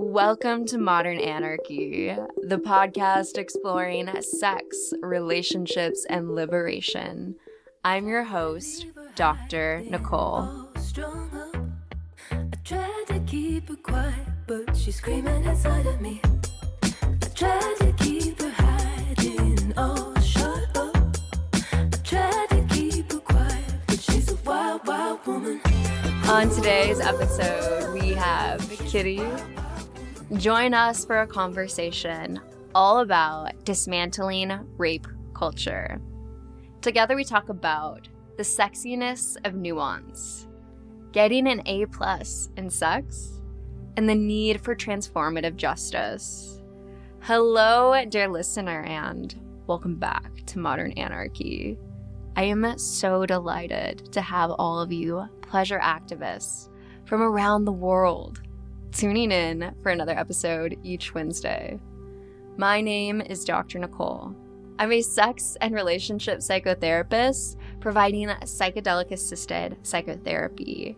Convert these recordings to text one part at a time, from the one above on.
Welcome to Modern Anarchy, the podcast exploring sex, relationships, and liberation. I'm your host, Dr. Nicole. I tried to keep her quiet, but she's screaming inside of me. I tried to keep her hiding, oh, shut up. I tried to keep her quiet, but she's a wild, wild woman. On today's episode, we have Kitty. Join us for a conversation all about dismantling rape culture. Together we talk about the sexiness of nuance, getting an A+ in sex, and the need for transformative justice. Hello, dear listener, and welcome back to Modern Anarchy. I am so delighted to have all of you pleasure activists from around the world tuning in for another episode each Wednesday. My name is Dr. Nicole. I'm a sex and relationship psychotherapist providing psychedelic-assisted psychotherapy,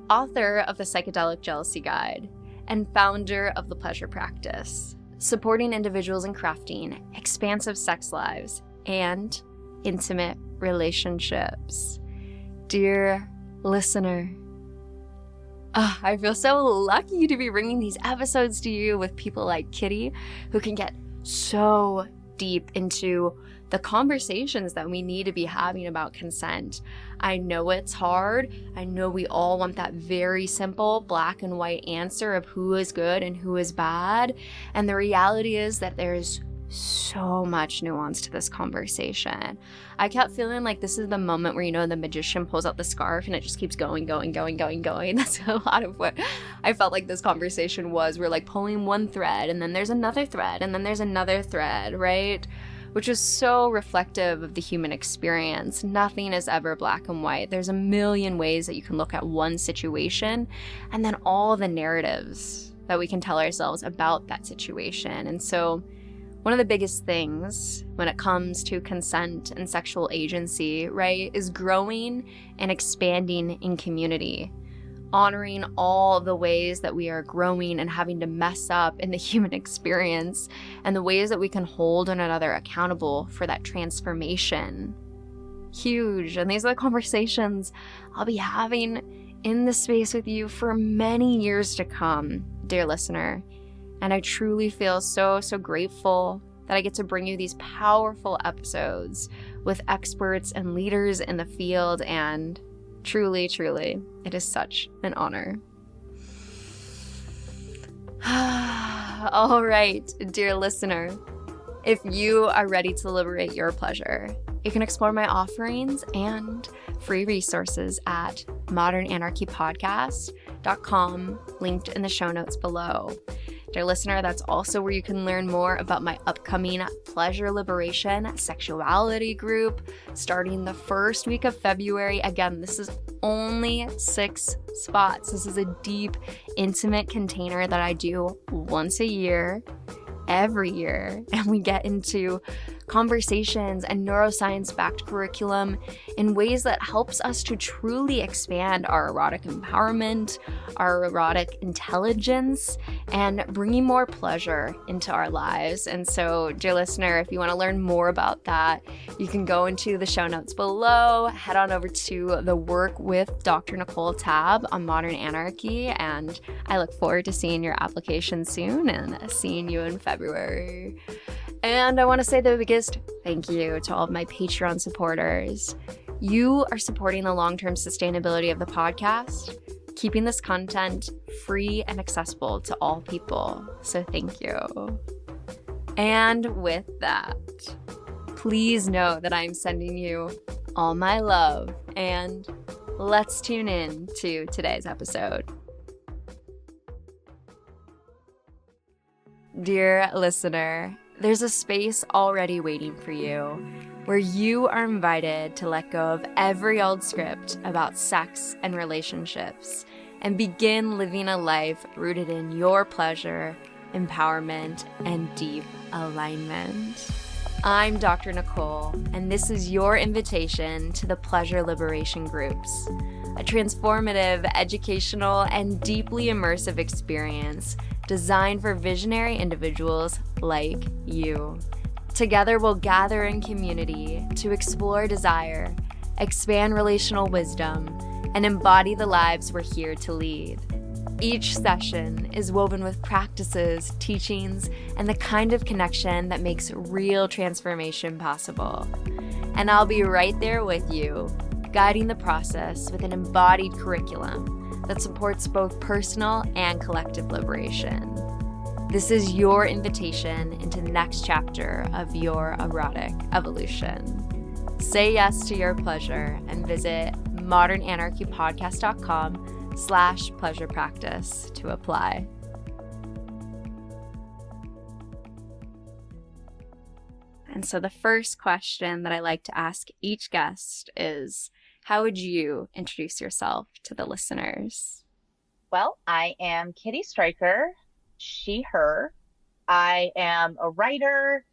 author of the Psychedelic Jealousy Guide, and founder of The Pleasure Practice, supporting individuals in crafting expansive sex lives and intimate relationships. Dear listener, I feel so lucky to be bringing these episodes to you with people like Kitty, who can get so deep into the conversations that we need to be having about consent. I know it's hard. I know we all want that very simple black and white answer of who is good and who is bad. And the reality is that there's so much nuance to this conversation. I kept feeling like this is the moment where, the magician pulls out the scarf and it just keeps going. That's a lot of what I felt like this conversation was. We're like pulling one thread and then there's another thread and then there's another thread, right? Which is so reflective of the human experience. Nothing is ever black and white. There's a million ways that you can look at one situation and then all the narratives that we can tell ourselves about that situation. And so one of the biggest things when it comes to consent and sexual agency, right, is growing and expanding in community, honoring all the ways that we are growing and having to mess up in the human experience, and the ways that we can hold one another accountable for that transformation. Huge. And these are the conversations I'll be having in the space with you for many years to come, dear listener. And I truly feel so grateful that I get to bring you these powerful episodes with experts and leaders in the field, and truly, it is such an honor. All right, dear listener, if you are ready to liberate your pleasure, you can explore my offerings and free resources at modernanarchypodcast.com, linked in the show notes below. Dear listener, that's also where you can learn more about my upcoming Pleasure Liberation Sexuality group starting the first week of February. Again, this is only 6 spots. This is a deep, intimate container that I do once a year, every year, and we get into conversations and neuroscience-backed curriculum in ways that helps us to truly expand our erotic empowerment, our erotic intelligence, and bringing more pleasure into our lives. And so, dear listener, if you want to learn more about that, you can go into the show notes below, head on over to the Work with Dr. Nicole tab on Modern Anarchy, and I look forward to seeing your application soon and seeing you in February. And I want to say the biggest thank you to all of my Patreon supporters. You are supporting the long-term sustainability of the podcast, keeping this content free and accessible to all people. So thank you. And with that, please know that I'm sending you all my love, and let's tune in to today's episode. Dear listener, there's a space already waiting for you where you are invited to let go of every old script about sex and relationships and begin living a life rooted in your pleasure, empowerment, and deep alignment. I'm Dr. Nicole, and this is your invitation to the Pleasure Liberation Groups, a transformative, educational, and deeply immersive experience designed for visionary individuals like you. Together, we'll gather in community to explore desire, expand relational wisdom, and embody the lives we're here to lead. Each session is woven with practices, teachings, and the kind of connection that makes real transformation possible. And I'll be right there with you, guiding the process with an embodied curriculum that supports both personal and collective liberation. This is your invitation into the next chapter of your erotic evolution. Say yes to your pleasure and visit modernanarchypodcast.com/pleasure practice to apply. And so the first question that I like to ask each guest is, how would you introduce yourself to the listeners? Well, I am Kitty Stryker, she, her. I am a writer.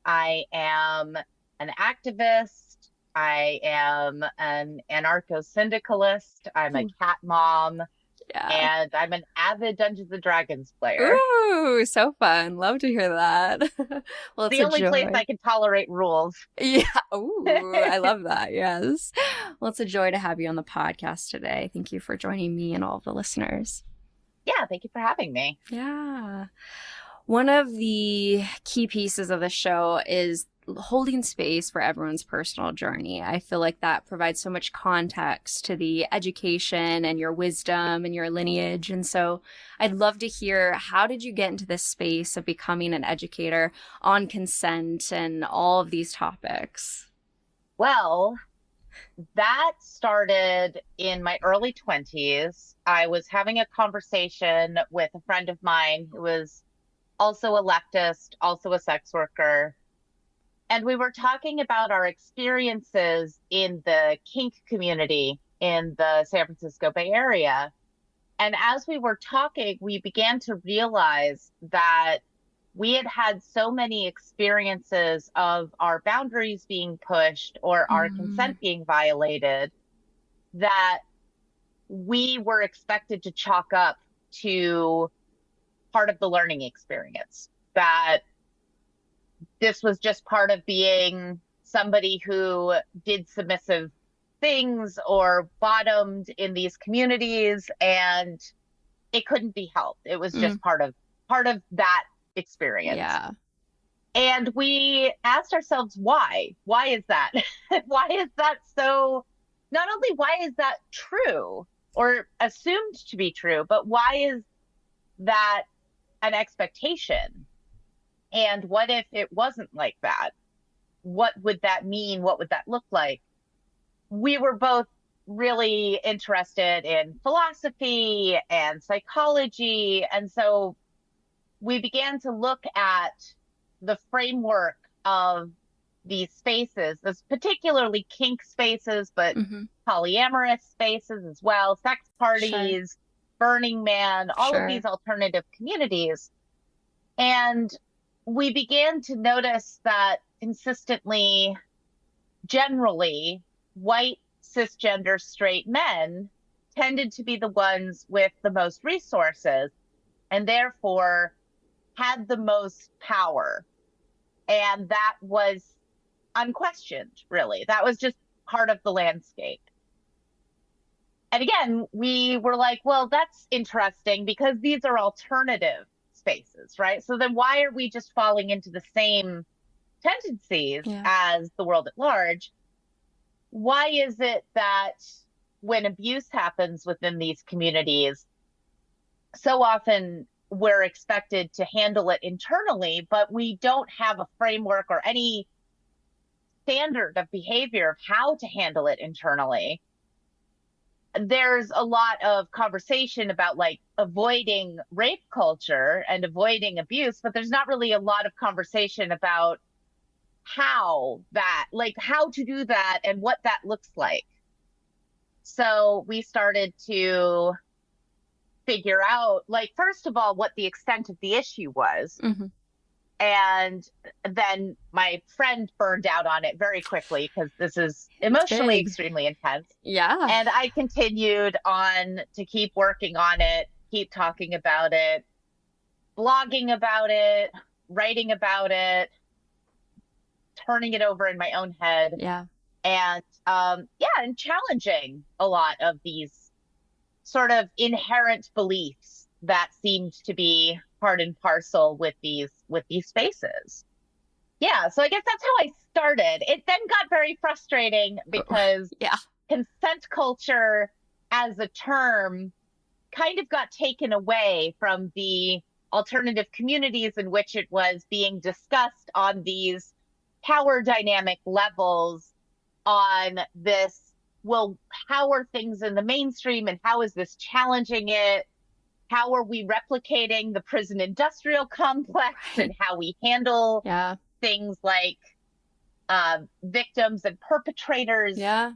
I am an activist. I am an anarcho-syndicalist. I'm a cat mom. Yeah. And I'm an avid Dungeons & Dragons player. Ooh, so fun. Love to hear that. Well, it's the only place I can tolerate rules. Yeah. Ooh, I love that. Yes. Well, it's a joy to have you on the podcast today. Thank you for joining me and all of the listeners. Yeah, thank you for having me. Yeah. One of the key pieces of the show is holding space for everyone's personal journey. I feel like that provides so much context to the education and your wisdom and your lineage. And so I'd love to hear, how did you get into this space of becoming an educator on consent and all of these topics? Well, that started in my early 20s. I was having a conversation with a friend of mine who was also a leftist, also a sex worker. And we were talking about our experiences in the kink community in the San Francisco Bay Area. And as we were talking, we began to realize that we had had so many experiences of our boundaries being pushed or our consent being violated that we were expected to chalk up to part of the learning experience, that this was just part of being somebody who did submissive things or bottomed in these communities, and it couldn't be helped. It was just part of that experience. Yeah. And we asked ourselves, why? Why is that? Why is that so? Not only why is that true or assumed to be true, but why is that an expectation? And what if it wasn't like that? What would that mean? What would that look like? We were both really interested in philosophy and psychology. And so we began to look at the framework of these spaces, this particularly kink spaces, but polyamorous spaces as well, sex parties, Burning Man, all of these alternative communities. And we began to notice that consistently, generally, white, cisgender, straight men tended to be the ones with the most resources and therefore had the most power. And that was unquestioned, really. That was just part of the landscape. And again, we were like, well, that's interesting because these are alternative spaces, right? So then why are we just falling into the same tendencies as the world at large? Why is it that when abuse happens within these communities, so often we're expected to handle it internally, but we don't have a framework or any standard of behavior of how to handle it internally? There's a lot of conversation about like avoiding rape culture and avoiding abuse, but there's not really a lot of conversation about how to do that and what that looks like. So we started to figure out, like, first of all, what the extent of the issue was. And then my friend burned out on it very quickly because this is emotionally extremely intense. Yeah. And I continued on to keep working on it, keep talking about it. blogging about it, writing about it, turning it over in my own head. Yeah. And and challenging a lot of these sort of inherent beliefs that seemed to be part and parcel with these spaces. Yeah, so I guess that's how I started. It then got very frustrating because Yeah. consent culture as a term kind of got taken away from the alternative communities in which it was being discussed on these power dynamic levels, on this, well, how are things in the mainstream and how is this challenging it? How are we replicating the prison industrial complex and how we handle things like victims and perpetrators? Yeah.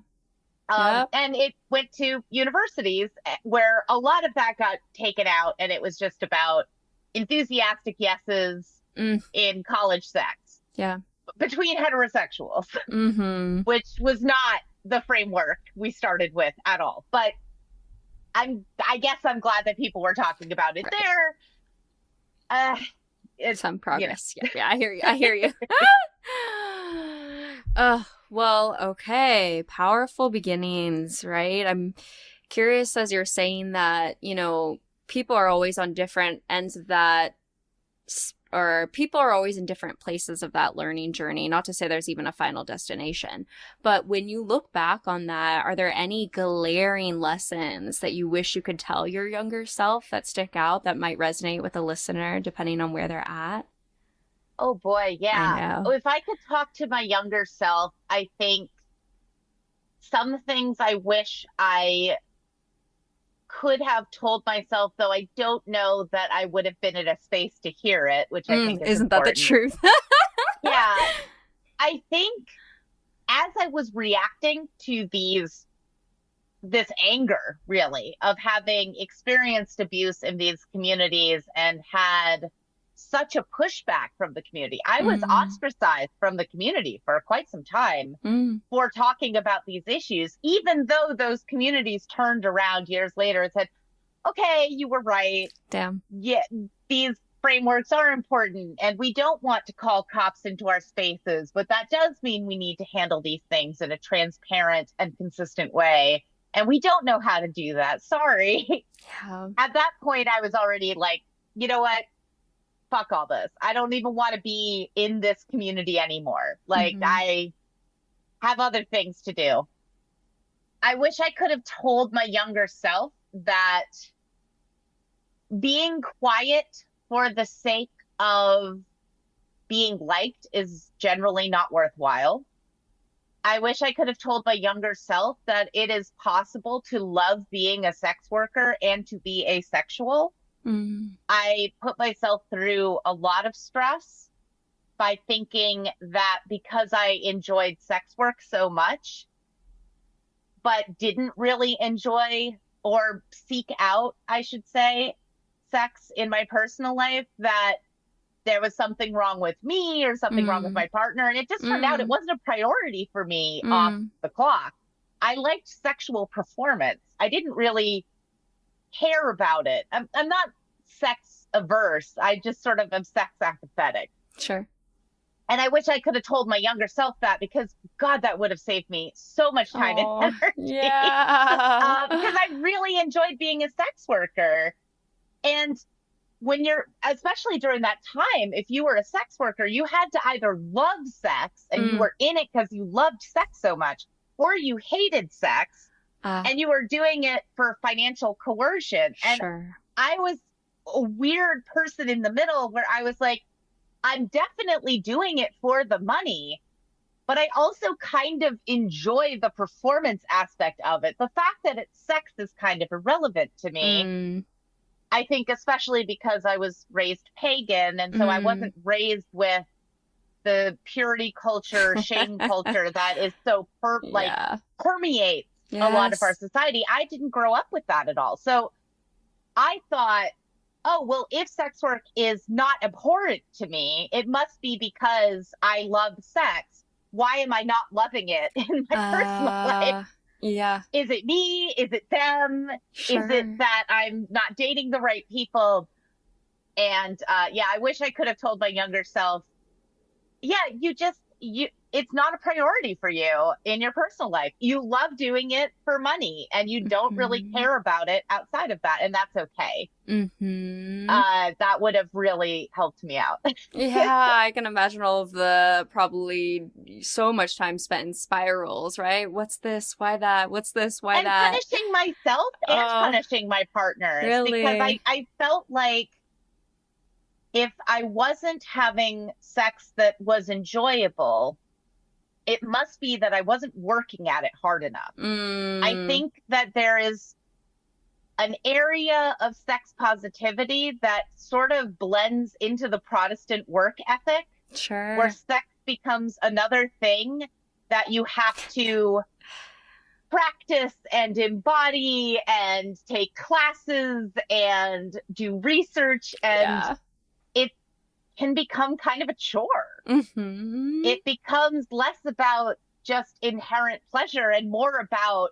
And it went to universities where a lot of that got taken out, and it was just about enthusiastic yeses in college sex. Yeah. Between heterosexuals, which was not the framework we started with at all. But I guess I'm glad that people were talking about it there. It's some progress. Yeah, I hear you. I hear you. Well, okay. Powerful beginnings, right? I'm curious as you're saying that, you know, people are always on different ends of that, or people are always in different places of that learning journey. Not to say there's even a final destination. But when you look back on that, are there any glaring lessons that you wish you could tell your younger self that stick out, that might resonate with a listener depending on where they're at? Oh boy, yeah. I know. Oh, if I could talk to my younger self, I think some things I wish I could have told myself, though I don't know that I would have been in a space to hear it, which I think is Isn't important. that the truth? Yeah. I think as I was reacting to this anger, really, of having experienced abuse in these communities and had such a pushback from the community. I was ostracized from the community for quite some time for talking about these issues, even though those communities turned around years later and said, okay, you were right. Damn. Yeah, these frameworks are important and we don't want to call cops into our spaces, but that does mean we need to handle these things in a transparent and consistent way. And we don't know how to do that. Sorry. Yeah. At that point, I was already like, you know what? Fuck all this. I don't even want to be in this community anymore. Like, I have other things to do. I wish I could have told my younger self that being quiet for the sake of being liked is generally not worthwhile. I wish I could have told my younger self that it is possible to love being a sex worker and to be asexual. I put myself through a lot of stress by thinking that because I enjoyed sex work so much, but didn't really enjoy or seek out, I should say, sex in my personal life, that there was something wrong with me or something wrong with my partner. And it just turned out it wasn't a priority for me off the clock. I liked sexual performance. I didn't really care about it. I'm not sex averse. I just sort of am sex apathetic. Sure. And I wish I could have told my younger self that, because God, that would have saved me so much time and energy. Yeah. Because I really enjoyed being a sex worker. And when you're, especially during that time, if you were a sex worker, you had to either love sex and you were in it because you loved sex so much, or you hated sex and you were doing it for financial coercion. And I was a weird person in the middle where I was like, I'm definitely doing it for the money, but I also kind of enjoy the performance aspect of it. The fact that it's sex is kind of irrelevant to me. I think especially because I was raised pagan, and so I wasn't raised with the purity culture, shame culture that is so permeates a lot of our society. I didn't grow up with that at all. So I thought, oh, well, if sex work is not abhorrent to me, it must be because I love sex. Why am I not loving it in my personal life? Yeah. Is it me? Is it them? Is it that I'm not dating the right people? And yeah, I wish I could have told my younger self, yeah, it's not a priority for you in your personal life. You love doing it for money and you don't really Mm-hmm. care about it outside of that. And that's okay. Mm-hmm. That would have really helped me out. Yeah, I can imagine all of the probably so much time spent in spirals, right? What's this? Why that? What's this? Why And that? punishing myself and Oh, punishing my partners because really? I felt like if I wasn't having sex that was enjoyable, it must be that I wasn't working at it hard enough. I Mm, think that there is an area of sex positivity that sort of blends into the Protestant work ethic, where sure. sex becomes another thing that you have to practice and embody and take classes and do research, and Yeah. it can become kind of a chore. Mm-hmm. It becomes less about just inherent pleasure and more about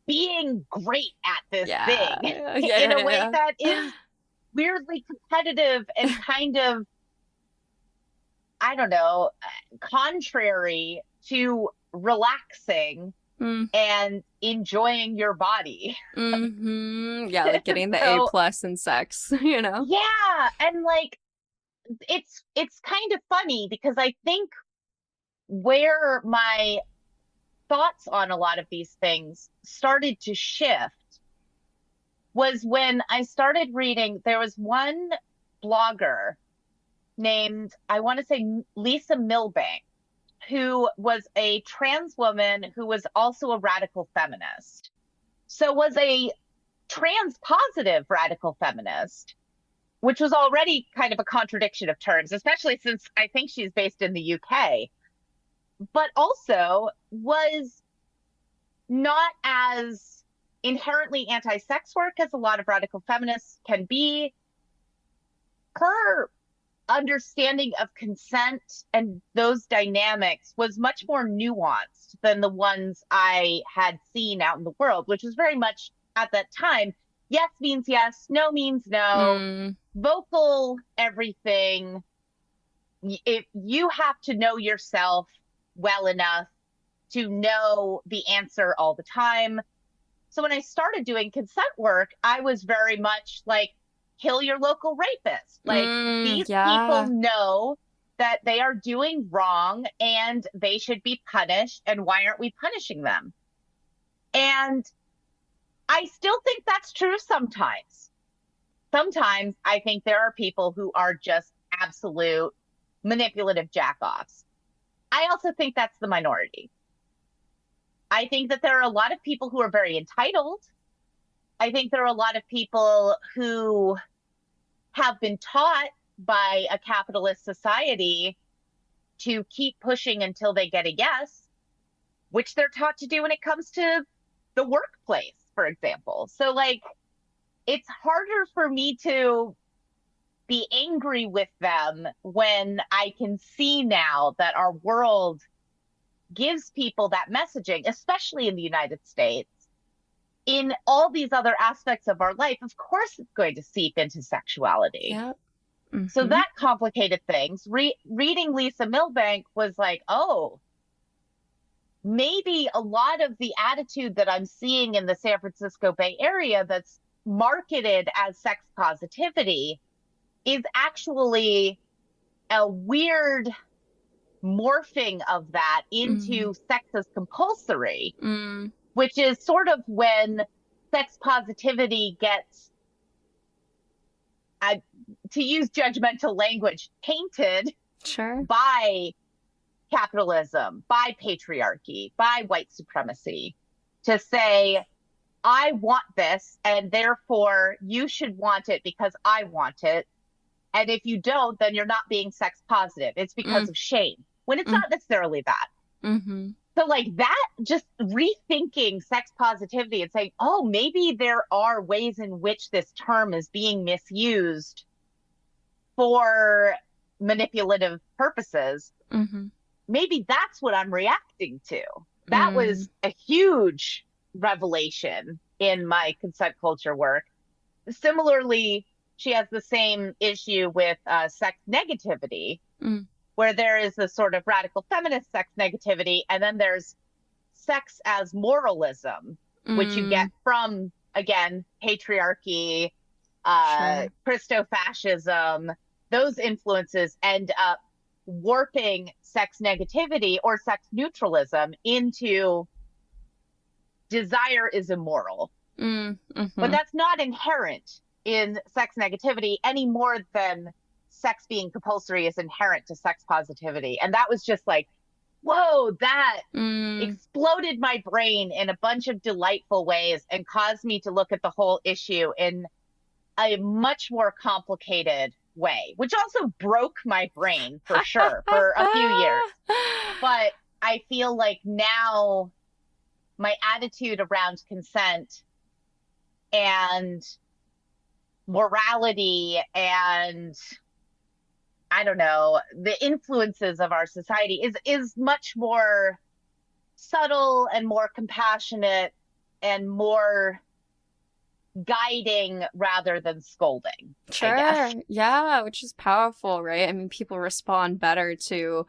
being great at this Yeah. thing Yeah, in a yeah, way yeah. that is weirdly competitive and kind of, I don't know, contrary to relaxing Mm, and enjoying your body. mm-hmm. Yeah, like getting the A So, plus in sex, you know? yeah, and like it's kind of funny because I think where my thoughts on a lot of these things started to shift was when I started reading. There was one blogger named, I want to say, Lisa Milbank, who was a trans woman who was also a radical feminist. So was a trans positive radical feminist, which was already kind of a contradiction of terms, especially since I think she's based in the UK, but also was not as inherently anti-sex work as a lot of radical feminists can be. Her understanding of consent and those dynamics was much more nuanced than the ones I had seen out in the world, which was very much at that time, yes means yes, no means no, Mm, vocal everything. If you have to know yourself well enough to know the answer all the time. So when I started doing consent work, I was very much like, kill your local rapist. Like, these people yeah. know that they are doing wrong and they should be punished. And why aren't we punishing them? And I still think that's true sometimes. Sometimes I think there are people who are just absolute manipulative jackoffs. I also think that's the minority. I think that there are a lot of people who are very entitled. I think there are a lot of people who have been taught by a capitalist society to keep pushing until they get a yes, which they're taught to do when it comes to the workplace, for example. So, like, it's harder for me to be angry with them when I can see now that our world gives people that messaging, especially in the United States. In all these other aspects of our life, of course, it's going to seep into sexuality. Yeah. So Mm-hmm. that complicated things. Reading Lisa Milbank was like, oh, maybe a lot of the attitude that I'm seeing in the San Francisco Bay Area that's marketed as sex positivity is actually a weird morphing of that Mm, into sex as compulsory, mm, which is sort of when sex positivity gets, uh, to use judgmental language, tainted sure. by capitalism, by patriarchy, by white supremacy, to say, I want this, and therefore you should want it because I want it. And if you don't, then you're not being sex positive. It's because Mm, of shame, when it's mm, not necessarily that. mm-hmm. So, like, that, just rethinking sex positivity and saying, oh, maybe there are ways in which this term is being misused for manipulative purposes. Mm-hmm. Maybe that's what I'm reacting to. That Mm, was a huge revelation in my consent culture work. Similarly, she has the same issue with sex negativity, Mm. where there is this sort of radical feminist sex negativity, and then there's sex as moralism, which you get Mm. from, again, patriarchy, Sure. Christofascism. Those influences end up warping sex negativity or sex neutralism into desire is immoral. Mm. But Mm-hmm. that's not inherent in sex negativity any more than sex being compulsory is inherent to sex positivity. And that was just like, whoa, that Mm. exploded my brain in a bunch of delightful ways and caused me to look at the whole issue in a much more complicated way, which also broke my brain for sure for a few years. But I feel like now my attitude around consent and morality and, I don't know, the influences of our society is much more subtle and more compassionate and more guiding rather than scolding, I Sure. guess. Yeah, which is powerful, right? I mean, people respond better to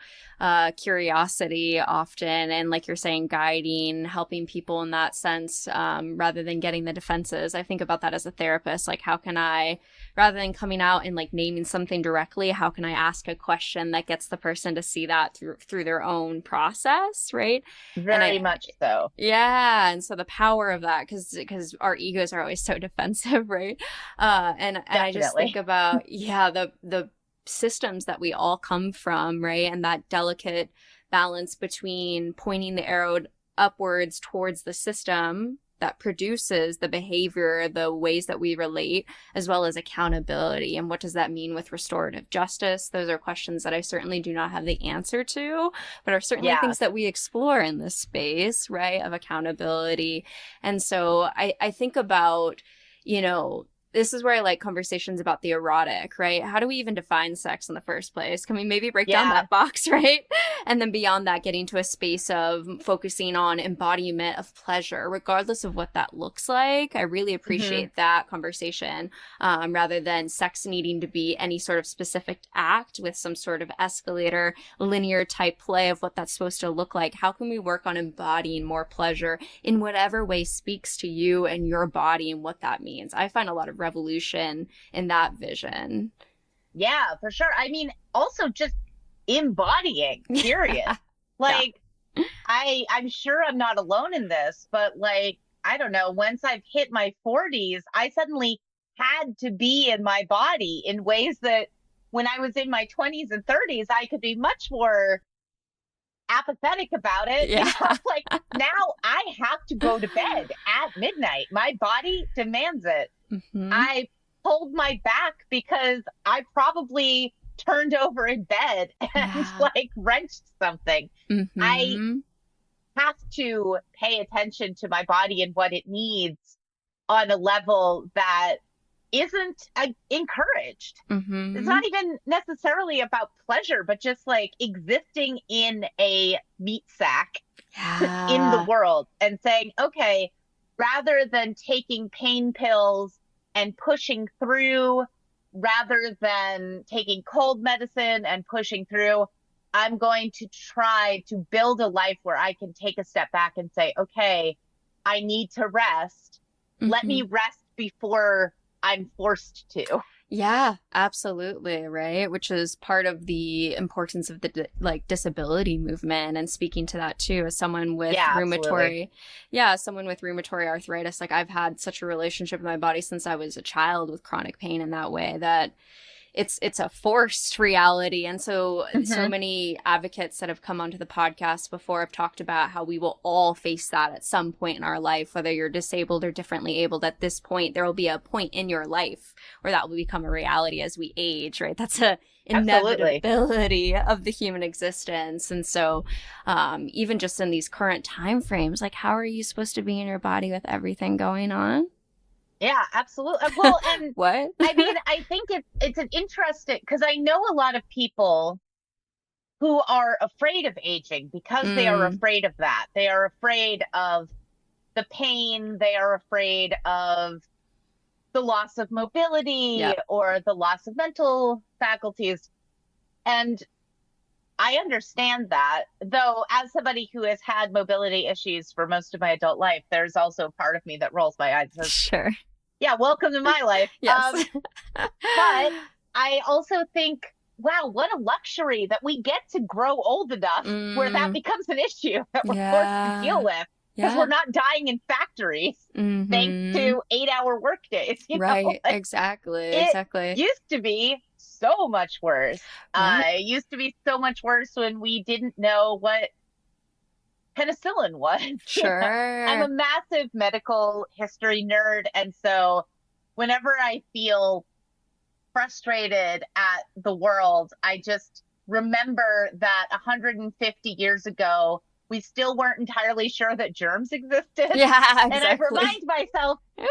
curiosity often, and like you're saying, guiding, helping people in that sense, rather than getting the defenses. I think about that as a therapist. Like, how can I, rather than coming out and like naming something directly, how can I ask a question that gets the person to see that through their own process, right? Very much so. Yeah, and so the power of that, because our egos are always so defensive, right? And I just Definitely. think about the systems that we all come from, right? And that delicate balance between pointing the arrow upwards towards the system that produces the behavior, the ways that we relate, as well as accountability. And what does that mean with restorative justice? Those are questions that I certainly do not have the answer to, but are certainly things that we explore in this space, right, of accountability. And so I think about, this is where I like conversations about the erotic, right? How do we even define sex in the first place? Can we maybe break down that box, right? And then beyond that, getting to a space of focusing on embodiment of pleasure, regardless of what that looks like. I really appreciate that conversation, rather than sex needing to be any sort of specific act with some sort of escalator, linear type play of what that's supposed to look like. How can we work on embodying more pleasure in whatever way speaks to you and your body and what that means? I find a lot of revolution in that vision. Yeah, for sure. I mean, also just embodying, period. Like, I'm sure I'm not alone in this, but like, I don't know, once I've hit my 40s, I suddenly had to be in my body in ways that when I was in my 20s and 30s, I could be much more apathetic about it. Yeah. Like now I have to go to bed at midnight. My body demands it. Mm-hmm. I pulled my back because I probably turned over in bed and like wrenched something. Mm-hmm. I have to pay attention to my body and what it needs on a level that isn't encouraged. Mm-hmm. It's not even necessarily about pleasure, but just like existing in a meat sack in the world and saying, okay, rather than taking pain pills and pushing through, rather than taking cold medicine and pushing through, I'm going to try to build a life where I can take a step back and say, okay, I need to rest. Mm-hmm. Let me rest before I'm forced to. Yeah, absolutely, right? Which is part of the importance of the disability movement, and speaking to that too, as someone with rheumatoid arthritis. Like, I've had such a relationship with my body since I was a child with chronic pain in that way that it's a forced reality. And so so many advocates that have come onto the podcast before have talked about how we will all face that at some point in our life, whether you're disabled or differently abled. At this point, there will be a point in your life where that will become a reality as we age, right? That's a inevitability of the human existence. And so even just in these current time frames, like, how are you supposed to be in your body with everything going on? Yeah, absolutely. Well, and what? I mean, I think it's an interesting, because I know a lot of people who are afraid of aging because they are afraid of that. They are afraid of the pain. They are afraid of the loss of mobility Yep. or the loss of mental faculties. And I understand that, though, as somebody who has had mobility issues for most of my adult life, there's also a part of me that rolls my eyes and says, Sure. yeah, welcome to my life. Yes. But I also think, wow, what a luxury that we get to grow old enough where that becomes an issue that we're forced to deal with, because we're not dying in factories thanks to 8-hour workdays. Right. Exactly. It used to be so much worse. Right. It used to be so much worse when we didn't know what penicillin was. Sure. I'm a massive medical history nerd, and so whenever I feel frustrated at the world, I just remember that 150 years ago, we still weren't entirely sure that germs existed. Yeah, exactly. And I remind myself, a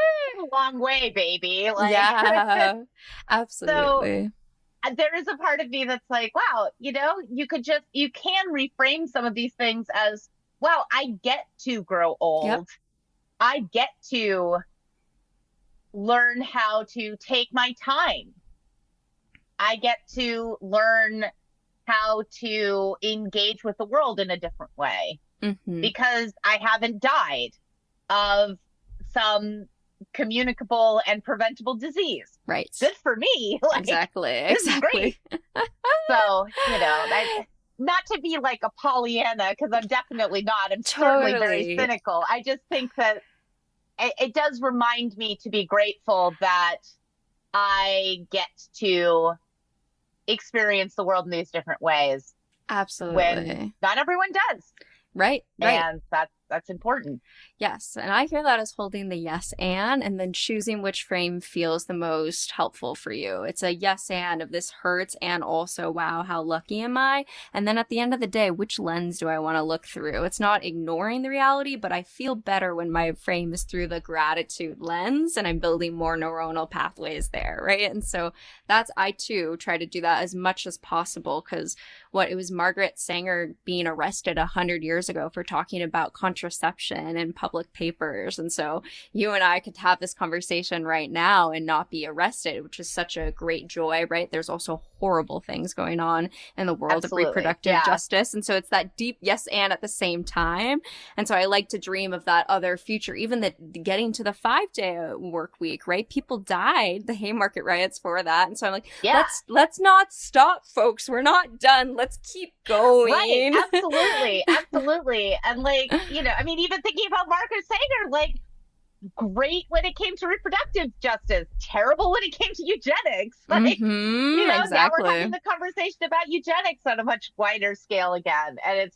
long way, baby. Like, yeah, absolutely. So there is a part of me that's like, wow, you can reframe some of these things as, wow, I get to grow old. Yep. I get to learn how to take my time. I get to learn how to engage with the world in a different way because I haven't died of some communicable and preventable disease. Right. Good for me. Like, exactly. Great. So, not to be like a Pollyanna, because I'm definitely not. I'm certainly very cynical. I just think that it does remind me to be grateful that I get to experience the world in these different ways. Absolutely. When not everyone does. Right. And that's important. Yes. And I hear that as holding the yes and then choosing which frame feels the most helpful for you. It's a yes and of this hurts and also, wow, how lucky am I? And then at the end of the day, which lens do I want to look through? It's not ignoring the reality, but I feel better when my frame is through the gratitude lens and I'm building more neuronal pathways there, right? And so I too try to do that as much as possible, because it was Margaret Sanger being arrested 100 years ago for talking about contraception in public papers. And so you and I could have this conversation right now and not be arrested, which is such a great joy, right? There's also horrible things going on in the world of reproductive justice. And so it's that deep yes and at the same time. And so I like to dream of that other future, even getting to the 5-day work week, right? People died, the Haymarket riots for that. And so I'm like, let's not stop, folks. We're not done. Let's keep going. Right. Absolutely. And like, even thinking about Margaret Sanger, like, great when it came to reproductive justice, terrible when it came to eugenics. Like, exactly. Now we're having the conversation about eugenics on a much wider scale again. And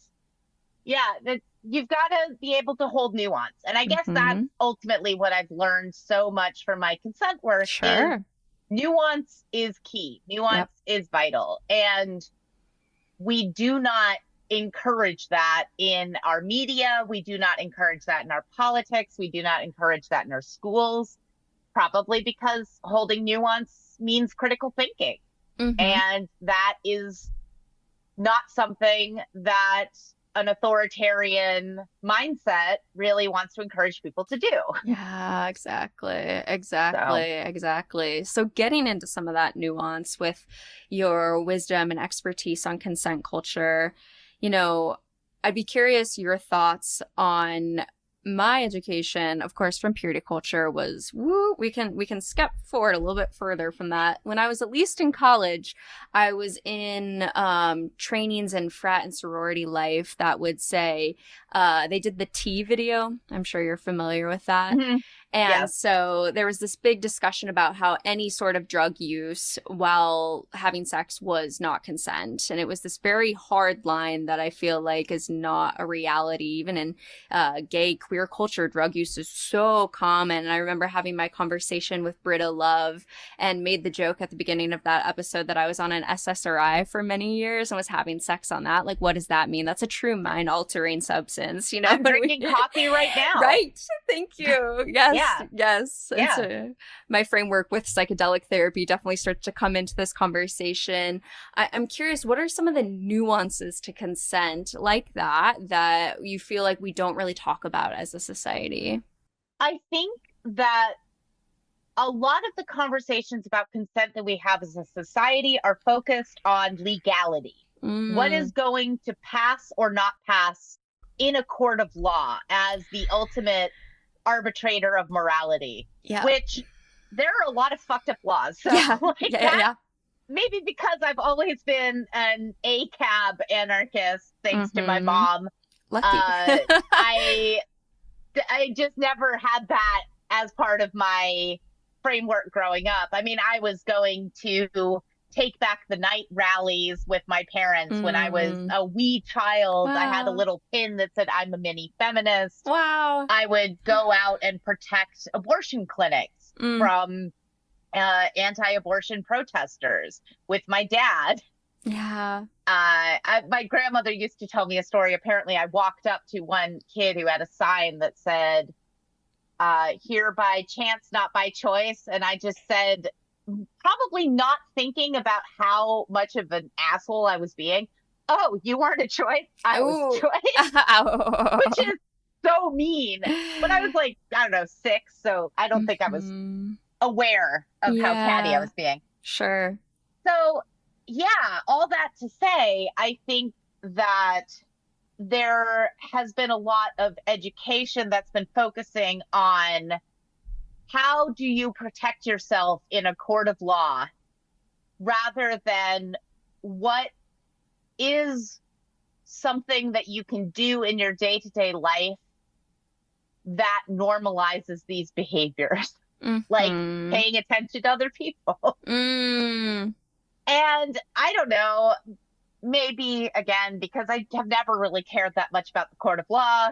you've got to be able to hold nuance. And I guess that's ultimately what I've learned so much from my consent work. Sure. Is nuance is key. Nuance is vital. And we do not encourage that in our media. We do not encourage that in our politics. We do not encourage that in our schools, probably because holding nuance means critical thinking. And that is not something that an authoritarian mindset really wants to encourage people to do. Yeah, exactly. So getting into some of that nuance with your wisdom and expertise on consent culture, I'd be curious your thoughts on my education, of course, from purity culture was we can skip forward a little bit further from that. When I was at least in college, I was in trainings in frat and sorority life that would say they did the tea video. I'm sure you're familiar with that. And so there was this big discussion about how any sort of drug use while having sex was not consent. And it was this very hard line that I feel like is not a reality. Even in gay queer culture, drug use is so common. And I remember having my conversation with Britta Love and made the joke at the beginning of that episode that I was on an SSRI for many years and was having sex on that. Like, what does that mean? That's a true mind-altering substance, I'm drinking coffee right now. Right. Thank you. Yes. And so my framework with psychedelic therapy definitely starts to come into this conversation. I'm curious, what are some of the nuances to consent like that you feel like we don't really talk about as a society? I think that a lot of the conversations about consent that we have as a society are focused on legality. What is going to pass or not pass in a court of law as the ultimate arbitrator of morality, which there are a lot of fucked up laws. So maybe because I've always been an ACAB anarchist, thanks to my mom. Lucky. I just never had that as part of my framework growing up. I mean, I was going to Take Back the Night rallies with my parents when I was a wee child. Wow. I had a little pin that said, I'm a mini feminist. Wow. I would go out and protect abortion clinics from anti-abortion protesters with my dad. Yeah. My grandmother used to tell me a story. Apparently, I walked up to one kid who had a sign that said, here by chance, not by choice. And I just said, probably not thinking about how much of an asshole I was being. Oh, you weren't a choice? I was choice. Which is so mean. But I was like, I don't know, 6. So I don't think I was aware of how catty I was being. Sure. So, yeah, all that to say, I think that there has been a lot of education that's been focusing on how do you protect yourself in a court of law rather than what is something that you can do in your day-to-day life that normalizes these behaviors, like paying attention to other people. And I don't know, maybe, again, because I have never really cared that much about the court of law,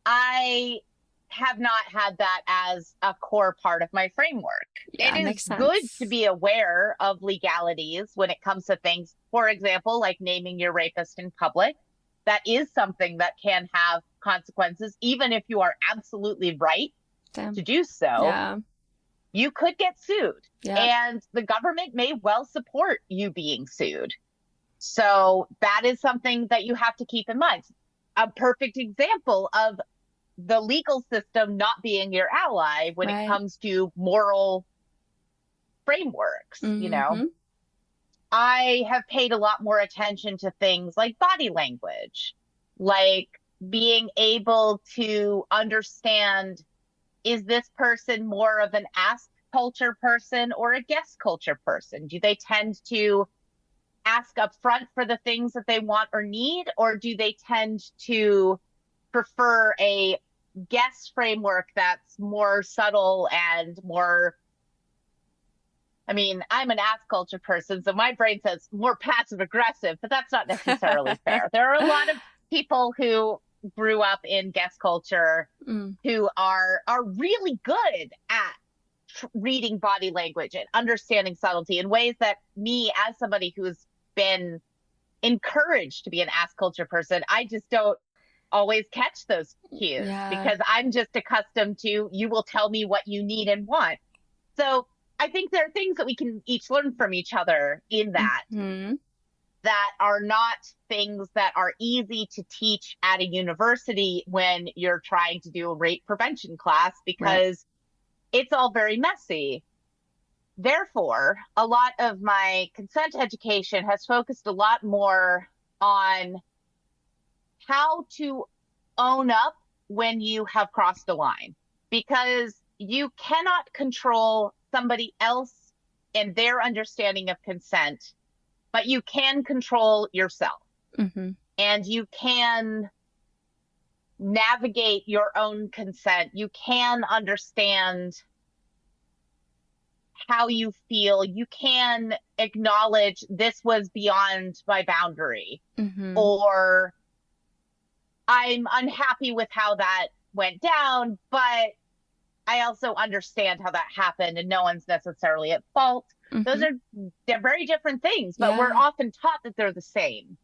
I have not had that as a core part of my framework. Yeah, it is good to be aware of legalities when it comes to things, for example, like naming your rapist in public. That is something that can have consequences, even if you are absolutely right to do so. Yeah. You could get sued, yeah. and the government may well support you being sued. So that is something that you have to keep in mind. A perfect example of the legal system not being your ally when it comes to moral frameworks, you know. I have paid a lot more attention to things like body language, like being able to understand, is this person more of an ask culture person or a guest culture person? Do they tend to ask up front for the things that they want or need, or do they tend to prefer a guest framework that's more subtle and more, I mean, I'm an ask culture person, so my brain says more passive aggressive, but that's not necessarily fair. There are a lot of people who grew up in guest culture who are really good at reading body language and understanding subtlety in ways that me, as somebody who's been encouraged to be an ask culture person, I just don't always catch those cues because I'm just accustomed to, you will tell me what you need and want. So I think there are things that we can each learn from each other in that, that are not things that are easy to teach at a university when you're trying to do a rape prevention class, because it's all very messy. Therefore, a lot of my consent education has focused a lot more on how to own up when you have crossed the line, because you cannot control somebody else and their understanding of consent, but you can control yourself. And you can navigate your own consent. You can understand how you feel. You can acknowledge this was beyond my boundary, or I'm unhappy with how that went down, but I also understand how that happened and no one's necessarily at fault. Those are very different things, but we're often taught that they're the same.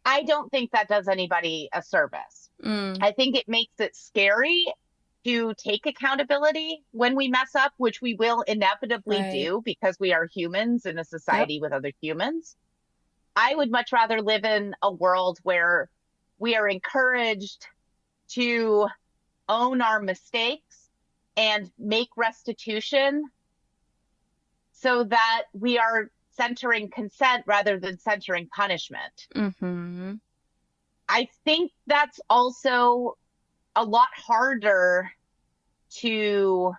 I don't think that does anybody a service. I think it makes it scary to take accountability when we mess up, which we will inevitably do because we are humans in a society with other humans. I would much rather live in a world where we are encouraged to own our mistakes and make restitution so that we are centering consent rather than centering punishment. Mm-hmm. I think that's also a lot harder to,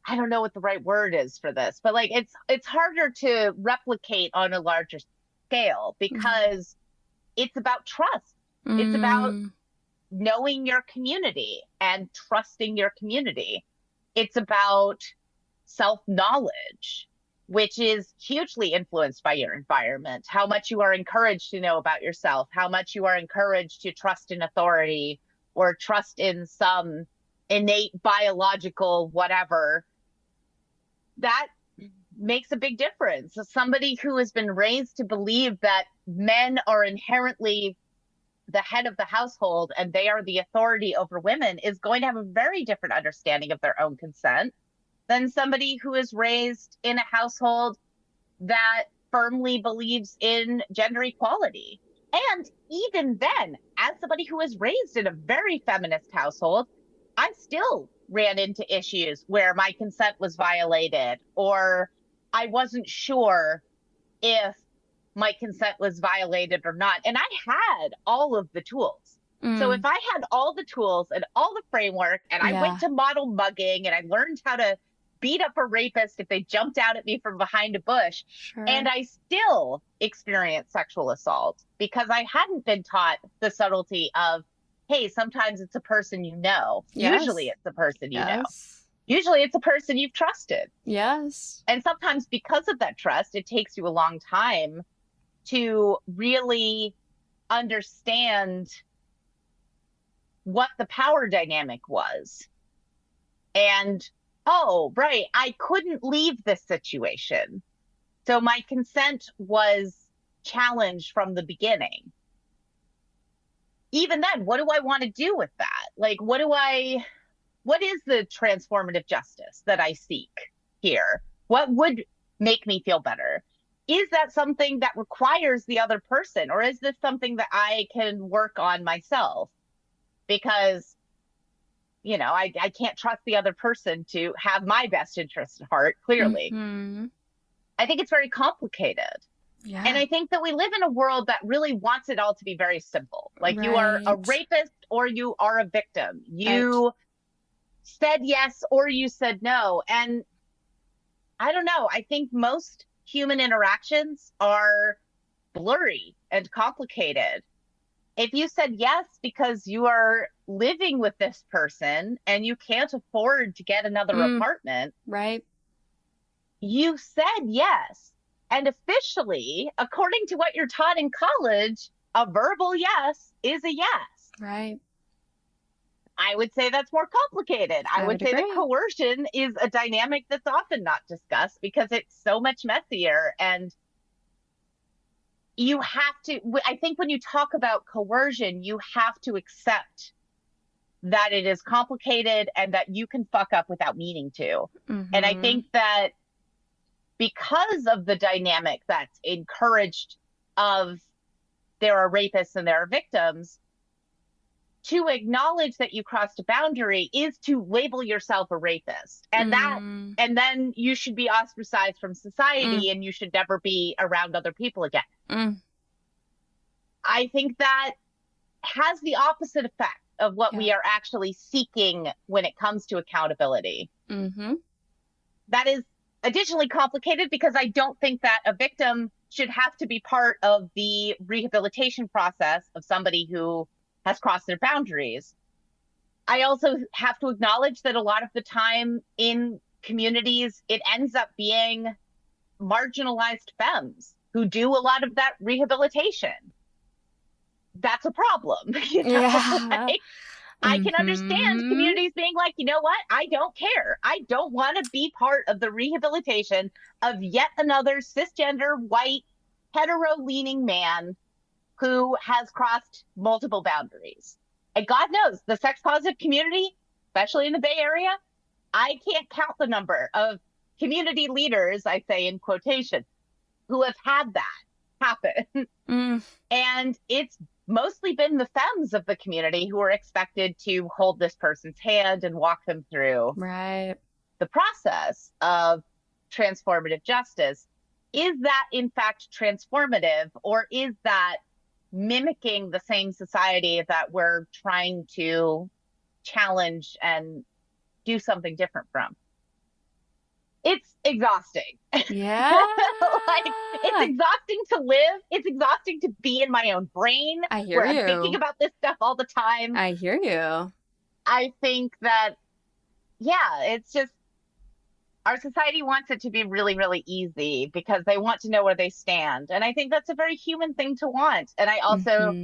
I don't know what the right word is for this, but like it's harder to replicate on a larger scale because it's about trust. It's about knowing your community and trusting your community. It's about self-knowledge, which is hugely influenced by your environment, how much you are encouraged to know about yourself, how much you are encouraged to trust in authority or trust in some innate biological whatever. That makes a big difference. So somebody who has been raised to believe that men are inherently the head of the household and they are the authority over women is going to have a very different understanding of their own consent than somebody who is raised in a household that firmly believes in gender equality. And even then, as somebody who was raised in a very feminist household, I still ran into issues where my consent was violated, or I wasn't sure if my consent was violated or not. And I had all of the tools. So if I had all the tools and all the framework, and I went to model mugging and I learned how to beat up a rapist if they jumped out at me from behind a bush, and I still experienced sexual assault because I hadn't been taught the subtlety of, hey, sometimes it's a person you know. Yes. Usually it's a person you know. Usually it's a person you've trusted. Yes. And sometimes because of that trust, it takes you a long time to really understand what the power dynamic was. And, oh, right, I couldn't leave this situation. So my consent was challenged from the beginning. Even then, what do I want to do with that? Like, what is the transformative justice that I seek here? What would make me feel better? Is that something that requires the other person, or is this something that I can work on myself? Because, you know, I can't trust the other person to have my best interest at heart, clearly. I think it's very complicated. Yeah. And I think that we live in a world that really wants it all to be very simple. Like you are a rapist or you are a victim. You said yes or you said no. And I don't know. I think most human interactions are blurry and complicated. If you said yes because you are living with this person and you can't afford to get another apartment, right? You said yes. And officially, according to what you're taught in college, a verbal yes is a yes. Right. I would say that's more complicated. I would say that coercion is a dynamic that's often not discussed because it's so much messier. And you have to, I think when you talk about coercion, you have to accept that it is complicated and that you can fuck up without meaning to. And I think that because of the dynamic that's encouraged of there are rapists and there are victims, to acknowledge that you crossed a boundary is to label yourself a rapist. And and then you should be ostracized from society and you should never be around other people again. I think that has the opposite effect of what we are actually seeking when it comes to accountability. That is additionally complicated because I don't think that a victim should have to be part of the rehabilitation process of somebody who has crossed their boundaries. I also have to acknowledge that a lot of the time in communities, it ends up being marginalized femmes who do a lot of that rehabilitation. That's a problem. You know? Like, I can understand communities being like, you know what? I don't care. I don't want to be part of the rehabilitation of yet another cisgender, white, hetero-leaning man who has crossed multiple boundaries. And God knows, the sex-positive community, especially in the Bay Area, I can't count the number of community leaders, I say in quotation, who have had that happen. And it's mostly been the femmes of the community who are expected to hold this person's hand and walk them through Right. the process of transformative justice. Is that in fact transformative, or is that mimicking the same society that we're trying to challenge and do something different from? It's exhausting. Yeah. Like, it's exhausting to live. It's exhausting to be in my own brain. I hear where you. I'm thinking about this stuff all the time. I hear you. I think that, yeah, it's just, our society wants it to be really, really easy because they want to know where they stand. And I think that's a very human thing to want. And I also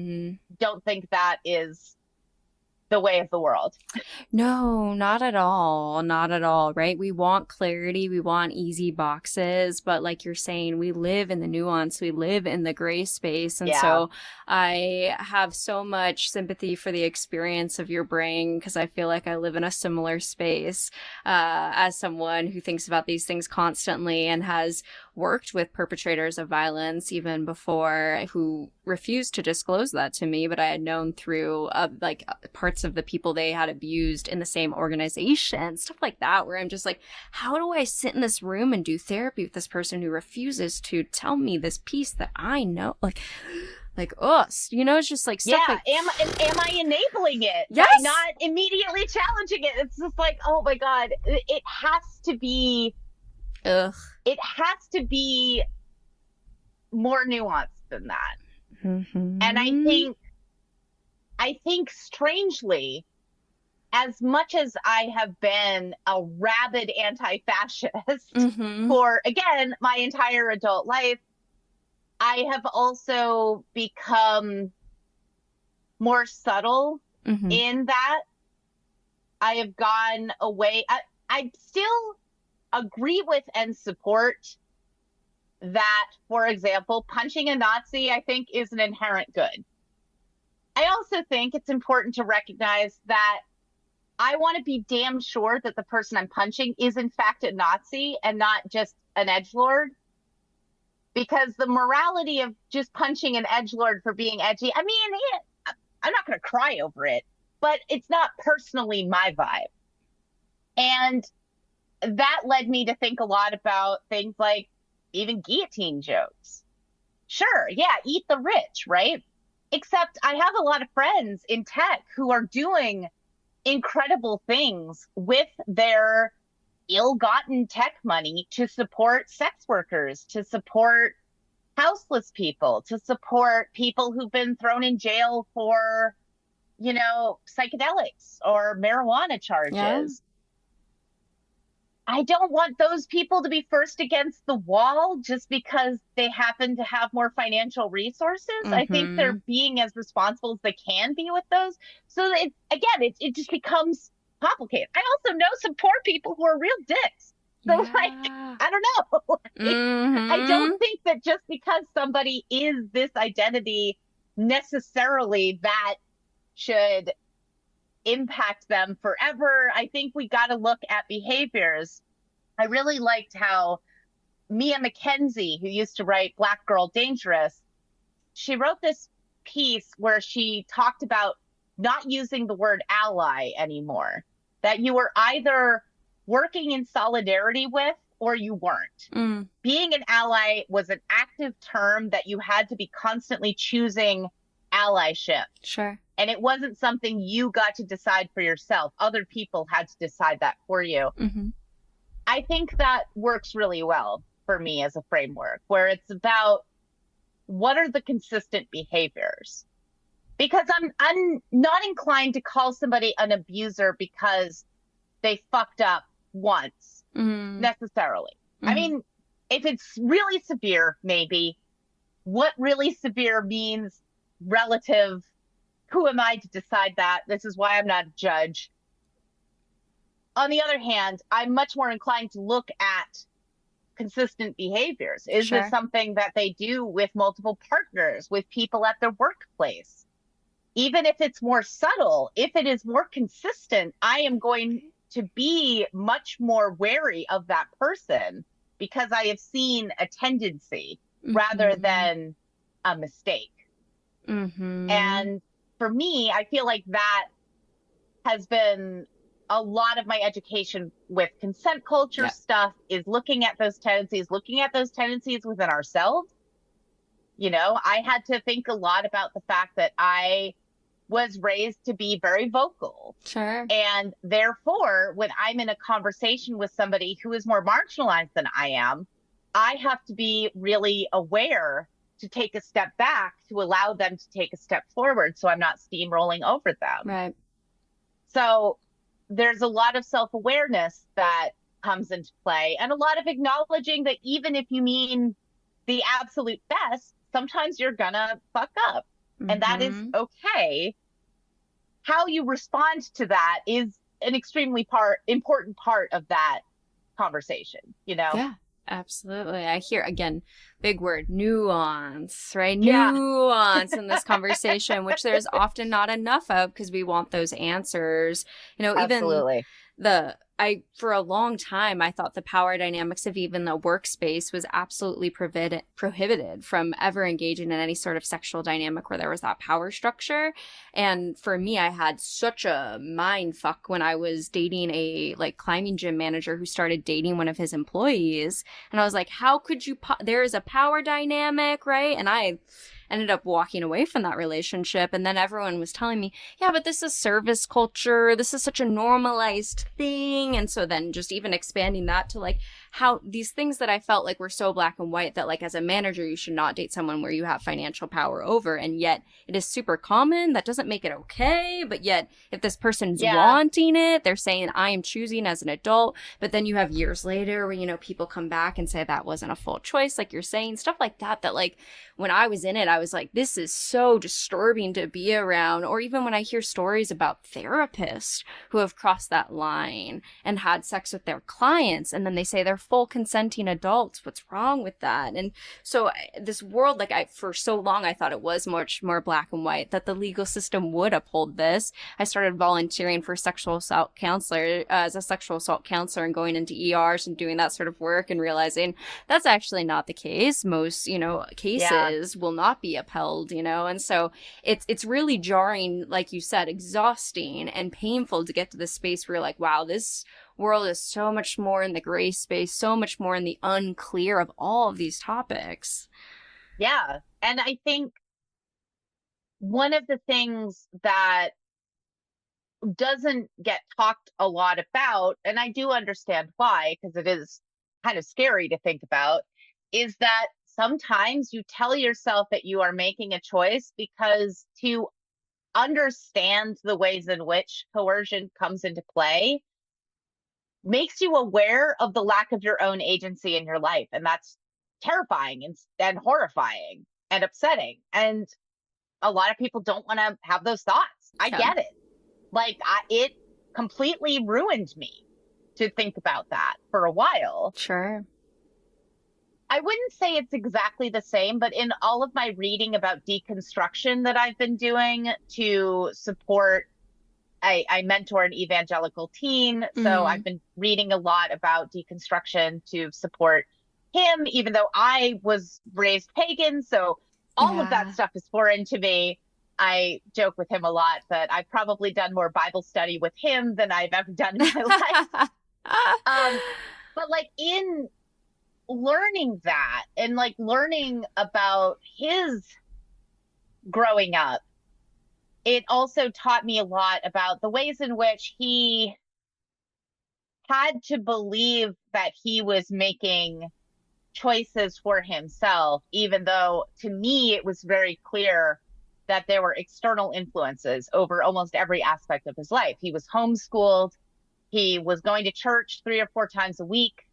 don't think that is the way of the world. No, not at all. Not at all, right? We want clarity. We want easy boxes. But like you're saying, we live in the nuance. We live in the gray space. And so I have so much sympathy for the experience of your brain, because I feel like I live in a similar space as someone who thinks about these things constantly and has worked with perpetrators of violence even before, who refused to disclose that to me, but I had known through like parts of the people they had abused in the same organization, stuff like that, where I'm just like, how do I sit in this room and do therapy with this person who refuses to tell me this piece that I know? Like us, you know, it's just like stuff. Yeah, like, am I enabling it? Yes. By not immediately challenging it. It's just like, oh my God, it has to be. Ugh. It has to be more nuanced than that. Mm-hmm. And I think strangely, as much as I have been a rabid anti-fascist for, again, my entire adult life, I have also become more subtle in that. I have gone away. I still agree with and support that, for example, punching a Nazi, I think, is an inherent good. I also think it's important to recognize that I want to be damn sure that the person I'm punching is in fact a Nazi and not just an edgelord. Because the morality of just punching an edgelord for being edgy, I mean, I'm not going to cry over it, but it's not personally my vibe. And that led me to think a lot about things like even guillotine jokes. Sure, yeah, eat the rich, right? Except I have a lot of friends in tech who are doing incredible things with their ill-gotten tech money to support sex workers, to support houseless people, to support people who've been thrown in jail for, you know, psychedelics or marijuana charges. Yeah. I don't want those people to be first against the wall just because they happen to have more financial resources. I think they're being as responsible as they can be with those. So it just becomes complicated. I also know some poor people who are real dicks. So like, I don't know. I don't think that just because somebody is this identity, necessarily that should impact them forever. I think we got to look at behaviors. I really liked how Mia McKenzie, who used to write Black Girl Dangerous, she wrote this piece where she talked about not using the word ally anymore, that you were either working in solidarity with or you weren't. Being an ally was an active term that you had to be constantly choosing allyship. Sure. And it wasn't something you got to decide for yourself. Other people had to decide that for you. I think that works really well for me as a framework, where it's about what are the consistent behaviors? Because I'm not inclined to call somebody an abuser because they fucked up once, necessarily. I mean, if it's really severe, maybe. What really severe means relative. Who am I to decide that? This is why I'm not a judge. On the other hand, I'm much more inclined to look at consistent behaviors. Is this something that they do with multiple partners, with people at their workplace? Even if it's more subtle, if it is more consistent, I am going to be much more wary of that person because I have seen a tendency rather than a mistake. Mm-hmm. And for me, I feel like that has been a lot of my education with consent culture Yep. stuff, is looking at those tendencies within ourselves. I had to think a lot about the fact that I was raised to be very vocal. Sure. And therefore, when I'm in a conversation with somebody who is more marginalized than I am, I have to be really aware to take a step back to allow them to take a step forward so I'm not steamrolling over them. Right. So there's a lot of self-awareness that comes into play, and a lot of acknowledging that even if you mean the absolute best, sometimes you're gonna fuck up. And that is okay. How you respond to that is an extremely important part of that conversation, Yeah, absolutely. I hear, again, big word, nuance, right? Yeah. Nuance in this conversation, which there's often not enough of because we want those answers. Absolutely. For a long time, I thought the power dynamics of even the workspace was absolutely prohibited from ever engaging in any sort of sexual dynamic where there was that power structure. And for me, I had such a mind fuck when I was dating a climbing gym manager who started dating one of his employees. And I was like, how could you, there is a power dynamic, right? And I ended up walking away from that relationship. And then everyone was telling me, yeah, but this is service culture. This is such a normalized thing. And so then just even expanding that to how these things that I felt like were so black and white that as a manager, you should not date someone where you have financial power over. And yet it is super common. That doesn't make it okay. But yet if this person's wanting it, they're saying, I am choosing as an adult. But then you have years later where, people come back and say that wasn't a full choice. Like you're saying, stuff like that, when I was in it, I was like, this is so disturbing to be around. Or even when I hear stories about therapists who have crossed that line and had sex with their clients, and then they say they're full consenting adults. What's wrong with that? And so this world, for so long, I thought it was much more black and white, that the legal system would uphold this. I started volunteering for sexual assault counselor, as a sexual assault counselor, and going into ERs and doing that sort of work and realizing that's actually not the case. Most, cases will not be upheld, and so it's really jarring, like you said, exhausting and painful to get to this space where you're like, wow, this world is so much more in the gray space, so much more in the unclear of all of these topics. Yeah. And I think one of the things that doesn't get talked a lot about, and I do understand why, because it is kind of scary to think about, is that sometimes you tell yourself that you are making a choice because to understand the ways in which coercion comes into play makes you aware of the lack of your own agency in your life. And that's terrifying and horrifying and upsetting. And a lot of people don't want to have those thoughts. I get it. It completely ruined me to think about that for a while. Sure. I wouldn't say it's exactly the same, but in all of my reading about deconstruction that I've been doing to support, I mentor an evangelical teen. So I've been reading a lot about deconstruction to support him, even though I was raised pagan. So all of that stuff is foreign to me. I joke with him a lot that I've probably done more Bible study with him than I've ever done in my life. But in learning that and learning about his growing up, it also taught me a lot about the ways in which he had to believe that he was making choices for himself, even though to me it was very clear that there were external influences over almost every aspect of his life. He was homeschooled. He was going to church 3 or 4 times a week.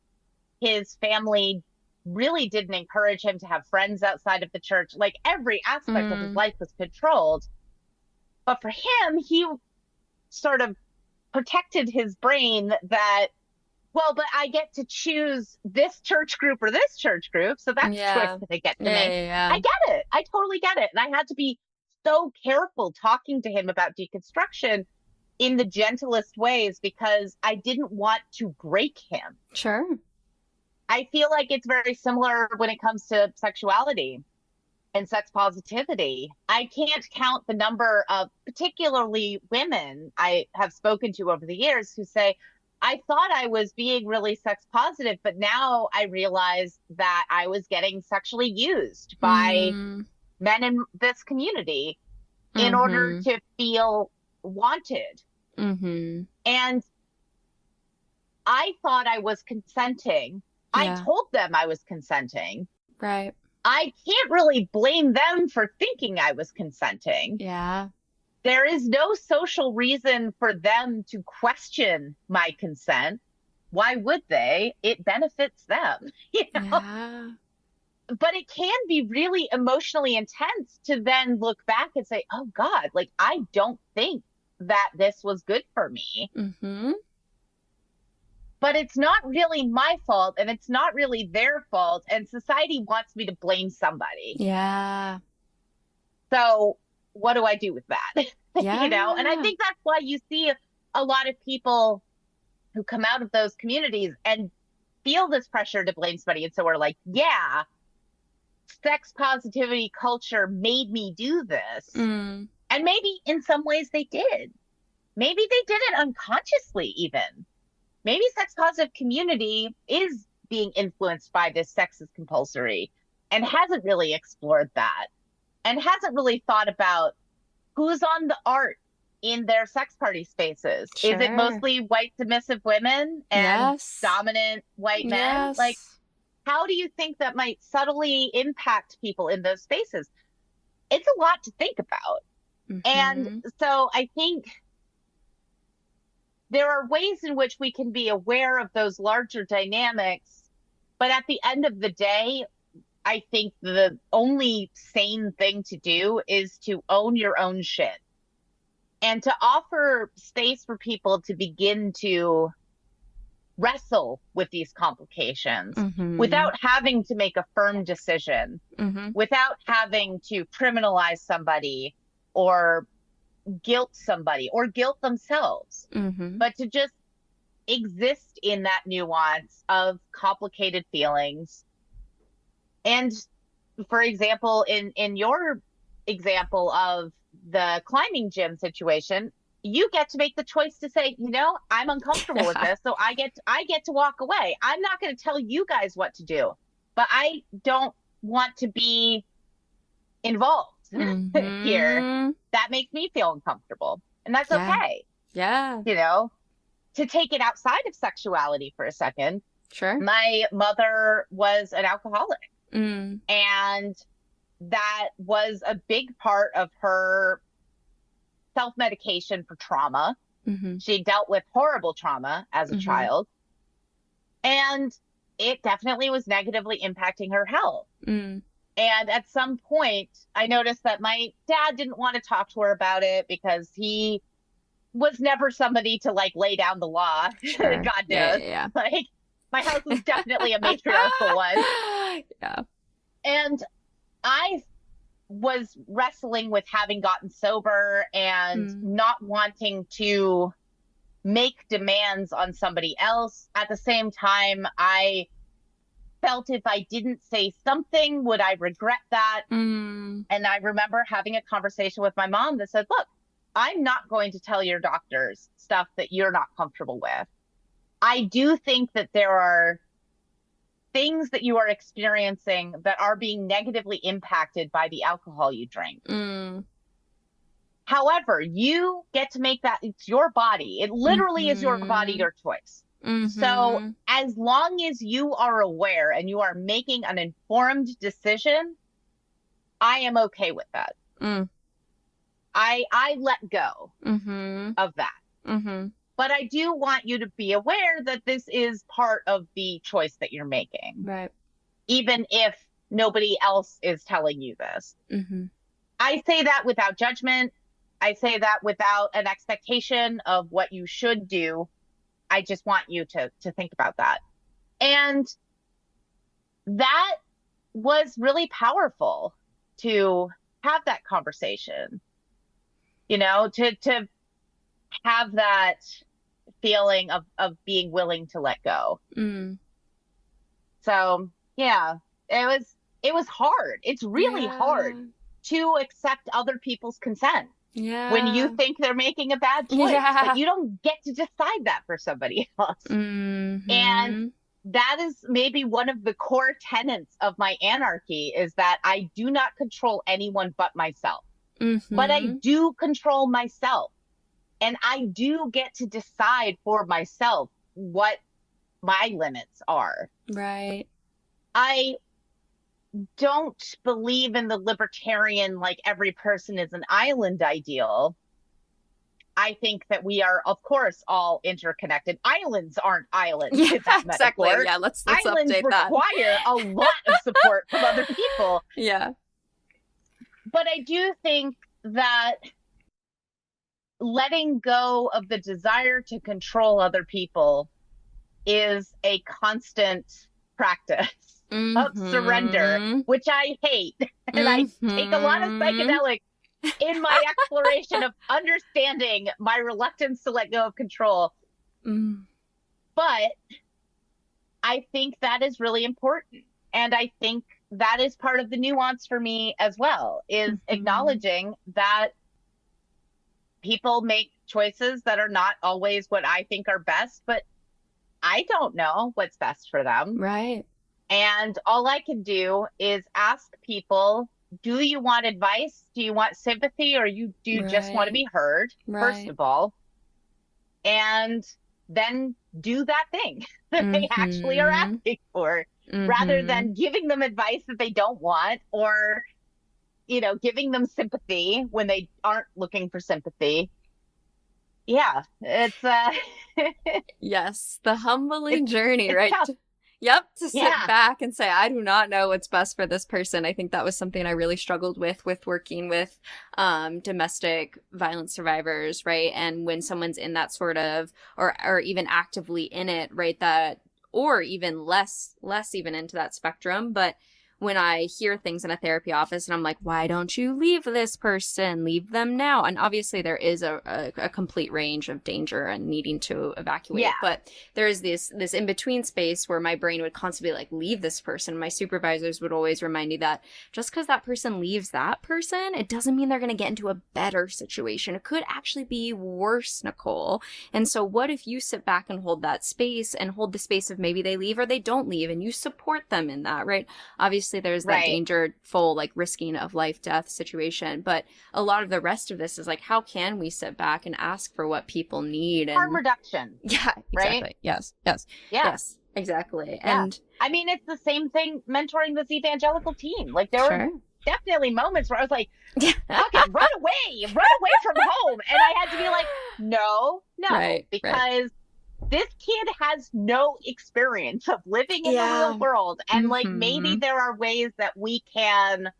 His family really didn't encourage him to have friends outside of the church. Every aspect of his life was controlled. But for him, he sort of protected his brain that, well, but I get to choose this church group or this church group. So that's a choice that I get to make. I get it. I totally get it. And I had to be so careful talking to him about deconstruction in the gentlest ways because I didn't want to break him. Sure. I feel like it's very similar when it comes to sexuality. and sex positivity. I can't count the number of particularly women I have spoken to over the years who say, I thought I was being really sex positive, but now I realize that I was getting sexually used by men in this community in order to feel wanted. And I thought I was consenting. I told them I was consenting. Right. I can't really blame them for thinking I was consenting. Yeah. There is no social reason for them to question my consent. Why would they? It benefits them, you know? Yeah. But it can be really emotionally intense to then look back and say, oh God, like, I don't think that this was good for me. But it's not really my fault, and it's not really their fault. And society wants me to blame somebody. Yeah. So what do I do with that? Yeah. You know, and I think that's why you see a lot of people who come out of those communities and feel this pressure to blame somebody. And so we're like, yeah, sex positivity culture made me do this. And maybe in some ways they did. Maybe they did it unconsciously even. Maybe sex positive community is being influenced by this sex is compulsory and hasn't really explored that and hasn't really thought about who's on the art in their sex party spaces. Sure. Is it mostly white submissive women and dominant white men? Like, how do you think that might subtly impact people in those spaces? It's a lot to think about. And so I think there are ways in which we can be aware of those larger dynamics, but at the end of the day, I think the only sane thing to do is to own your own shit and to offer space for people to begin to wrestle with these complications without having to make a firm decision, without having to criminalize somebody or guilt somebody or guilt themselves, but to just exist in that nuance of complicated feelings. And for example, in your example of the climbing gym situation, you get to make the choice to say, you know, I'm uncomfortable with this, so I get to walk away. I'm not going to tell you guys what to do, but I don't want to be involved here. That makes me feel uncomfortable, and that's okay. Yeah. You know, to take it outside of sexuality for a second. Sure. My mother was an alcoholic, and that was a big part of her self-medication for trauma. She dealt with horrible trauma as a child, and it definitely was negatively impacting her health. And at some point, I noticed that my dad didn't want to talk to her about it because he was never somebody to like lay down the law. Sure. God knows. Yeah. Like, my house was definitely a matriarchal one. Yeah. And I was wrestling with having gotten sober and not wanting to make demands on somebody else. At the same time, I felt if I didn't say something, would I regret that? And I remember having a conversation with my mom that said, look, I'm not going to tell your doctors stuff that you're not comfortable with. I do think that there are things that you are experiencing that are being negatively impacted by the alcohol you drink. However, you get to make that. It's your body. It literally is your body, your choice. So as long as you are aware and you are making an informed decision, I am okay with that. I let go of that. But I do want you to be aware that this is part of the choice that you're making. Right. Even if nobody else is telling you this. I say that without judgment. I say that without an expectation of what you should do. I just want you to think about that. And that was really powerful to have that conversation, you know, to have that feeling of being willing to let go. So yeah, it it was hard. It's really hard to accept other people's consent when you think they're making a bad choice, but you don't get to decide that for somebody else. And that is maybe one of the core tenets of my anarchy, is that I do not control anyone but myself. But I do control myself, and I do get to decide for myself what my limits are. Right. I don't believe in the libertarian, like every person is an island ideal. I think that we are, of course, all interconnected. Islands aren't islands. Yeah, exactly. Yeah, let's islands update that. require a lot of support from other people. Yeah. But I do think that letting go of the desire to control other people is a constant practice of surrender, which I hate. And I take a lot of psychedelics in my exploration of understanding my reluctance to let go of control. But I think that is really important. And I think that is part of the nuance for me as well, is acknowledging that people make choices that are not always what I think are best, but I don't know what's best for them. Right. And all I can do is ask people, do you want advice? Do you want sympathy? Or do you just want to be heard, first of all? And then do that thing that they actually are asking for, rather than giving them advice that they don't want, or, you know, giving them sympathy when they aren't looking for sympathy. Yeah, it's yes, the humbling journey, it's right? tough. Yep, to sit back and say, I do not know what's best for this person. I think that was something I really struggled with working with domestic violence survivors, right? And when someone's in that sort of, or even actively in it, right, that, or even less even into that spectrum, but when I hear things in a therapy office and I'm like, why don't you leave this person? Leave them now. And obviously there is a complete range of danger and needing to evacuate. But there is this in-between space where my brain would constantly be like, leave this person. My supervisors would always remind me that just because that person leaves that person, it doesn't mean they're going to get into a better situation. It could actually be worse, Nicole. And so what if you sit back and hold that space and hold the space of maybe they leave or they don't leave, and you support them in that, right? Obviously there's that dangerful, like, risking of life death situation, but a lot of the rest of this is like, how can we sit back and ask for what people need? And harm reduction. Yeah, exactly. Right? Yes, exactly. Yeah. And I mean, it's the same thing mentoring this evangelical team. Like, there were definitely moments where I was like, okay, run away from home. And I had to be like, no, because this kid has no experience of living in the real world. And like, maybe there are ways that we can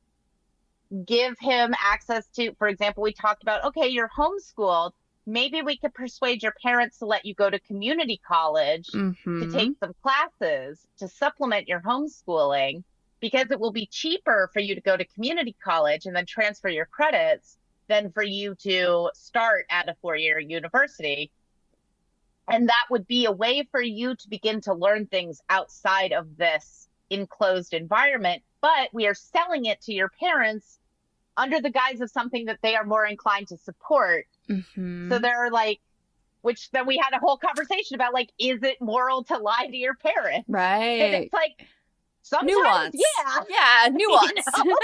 give him access to, for example, we talked about, okay, you're homeschooled. Maybe we could persuade your parents to let you go to community college to take some classes to supplement your homeschooling, because it will be cheaper for you to go to community college and then transfer your credits than for you to start at a 4-year university. And that would be a way for you to begin to learn things outside of this enclosed environment. But we are selling it to your parents under the guise of something that they are more inclined to support. So they're like, which then we had a whole conversation about, like, is it moral to lie to your parents? Right. And it's like, sometimes, nuance. Nuance. You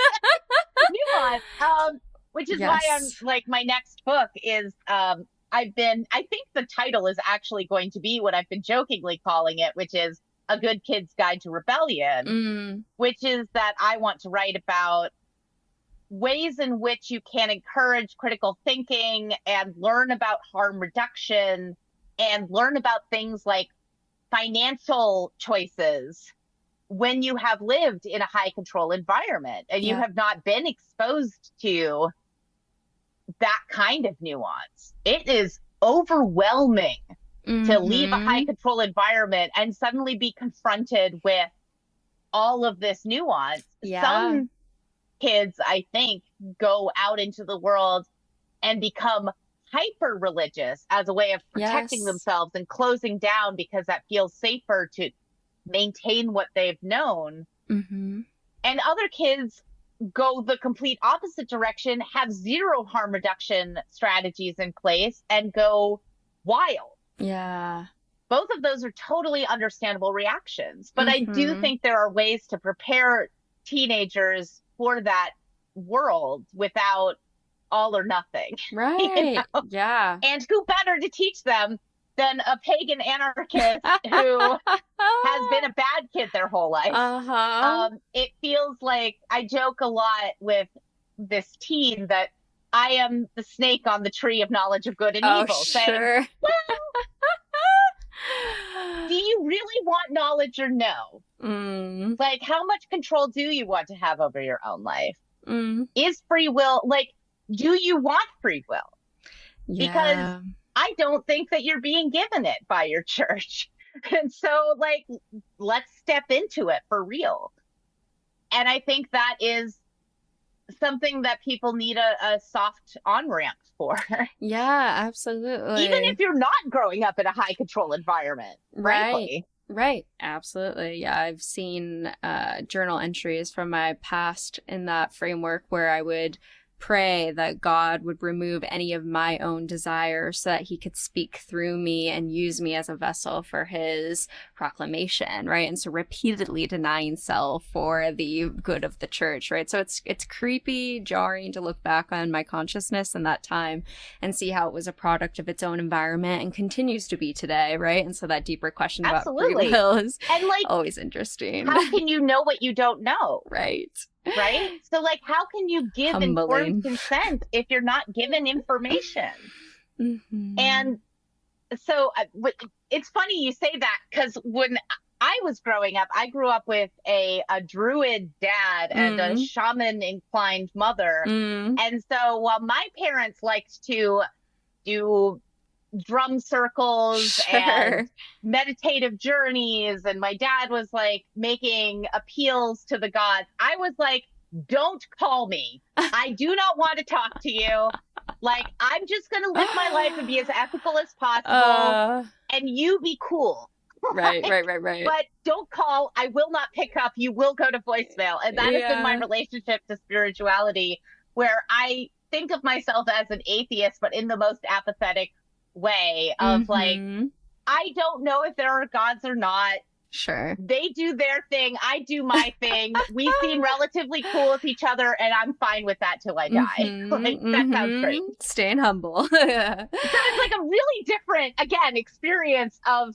know? Nuance. Which is why I'm like, my next book is, I think the title is actually going to be what I've been jokingly calling it, which is A Good Kid's Guide to Rebellion, which is that I want to write about ways in which you can encourage critical thinking and learn about harm reduction and learn about things like financial choices when you have lived in a high control environment and you have not been exposed to that kind of nuance. It is overwhelming to leave a high control environment and suddenly be confronted with all of this nuance. Some kids, I think, go out into the world and become hyper religious as a way of protecting themselves and closing down because that feels safer to maintain what they've known. And other kids go the complete opposite direction, have zero harm reduction strategies in place, and go wild. Yeah. Both of those are totally understandable reactions. But I do think there are ways to prepare teenagers for that world without all or nothing. Right. You know? Yeah. And who better to teach them than a pagan anarchist who has been a bad kid their whole life? It feels like I joke a lot with this teen that I am the snake on the tree of knowledge of good and evil. Sure. Saying, well, do you really want knowledge or no? Like, how much control do you want to have over your own life? Is free will, like, do you want free will? Yeah. Because I don't think that you're being given it by your church. And so, like, let's step into it for real. And I think that is something that people need a soft on-ramp for. Yeah, absolutely. Even if you're not growing up in a high control environment, frankly. Right. Absolutely. Yeah, I've seen journal entries from my past in that framework where I would pray that God would remove any of my own desires so that he could speak through me and use me as a vessel for his proclamation, right? And so repeatedly denying self for the good of the church, right? So it's creepy, jarring to look back on my consciousness in that time and see how it was a product of its own environment and continues to be today, right? And so that deeper question about free will is always interesting. How can you know what you don't know? Right. So, like, how can you give informed consent if you're not given information? And so it's funny you say that, because when I was growing up, I grew up with a druid dad and a shaman inclined mother. And so while my parents liked to do drum circles and meditative journeys, and my dad was like making appeals to the gods, I was like, don't call me. I do not want to talk to you. Like, I'm just going to live my life and be as ethical as possible, and you be cool. Right. But don't call. I will not pick up. You will go to voicemail. And that has been my relationship to spirituality, where I think of myself as an atheist, but in the most apathetic way of like, I don't know if there are gods or not. Sure. They do their thing. I do my thing. We seem relatively cool with each other, and I'm fine with that till I die. Like, that sounds great. Staying humble. So it's like a really different, again, experience of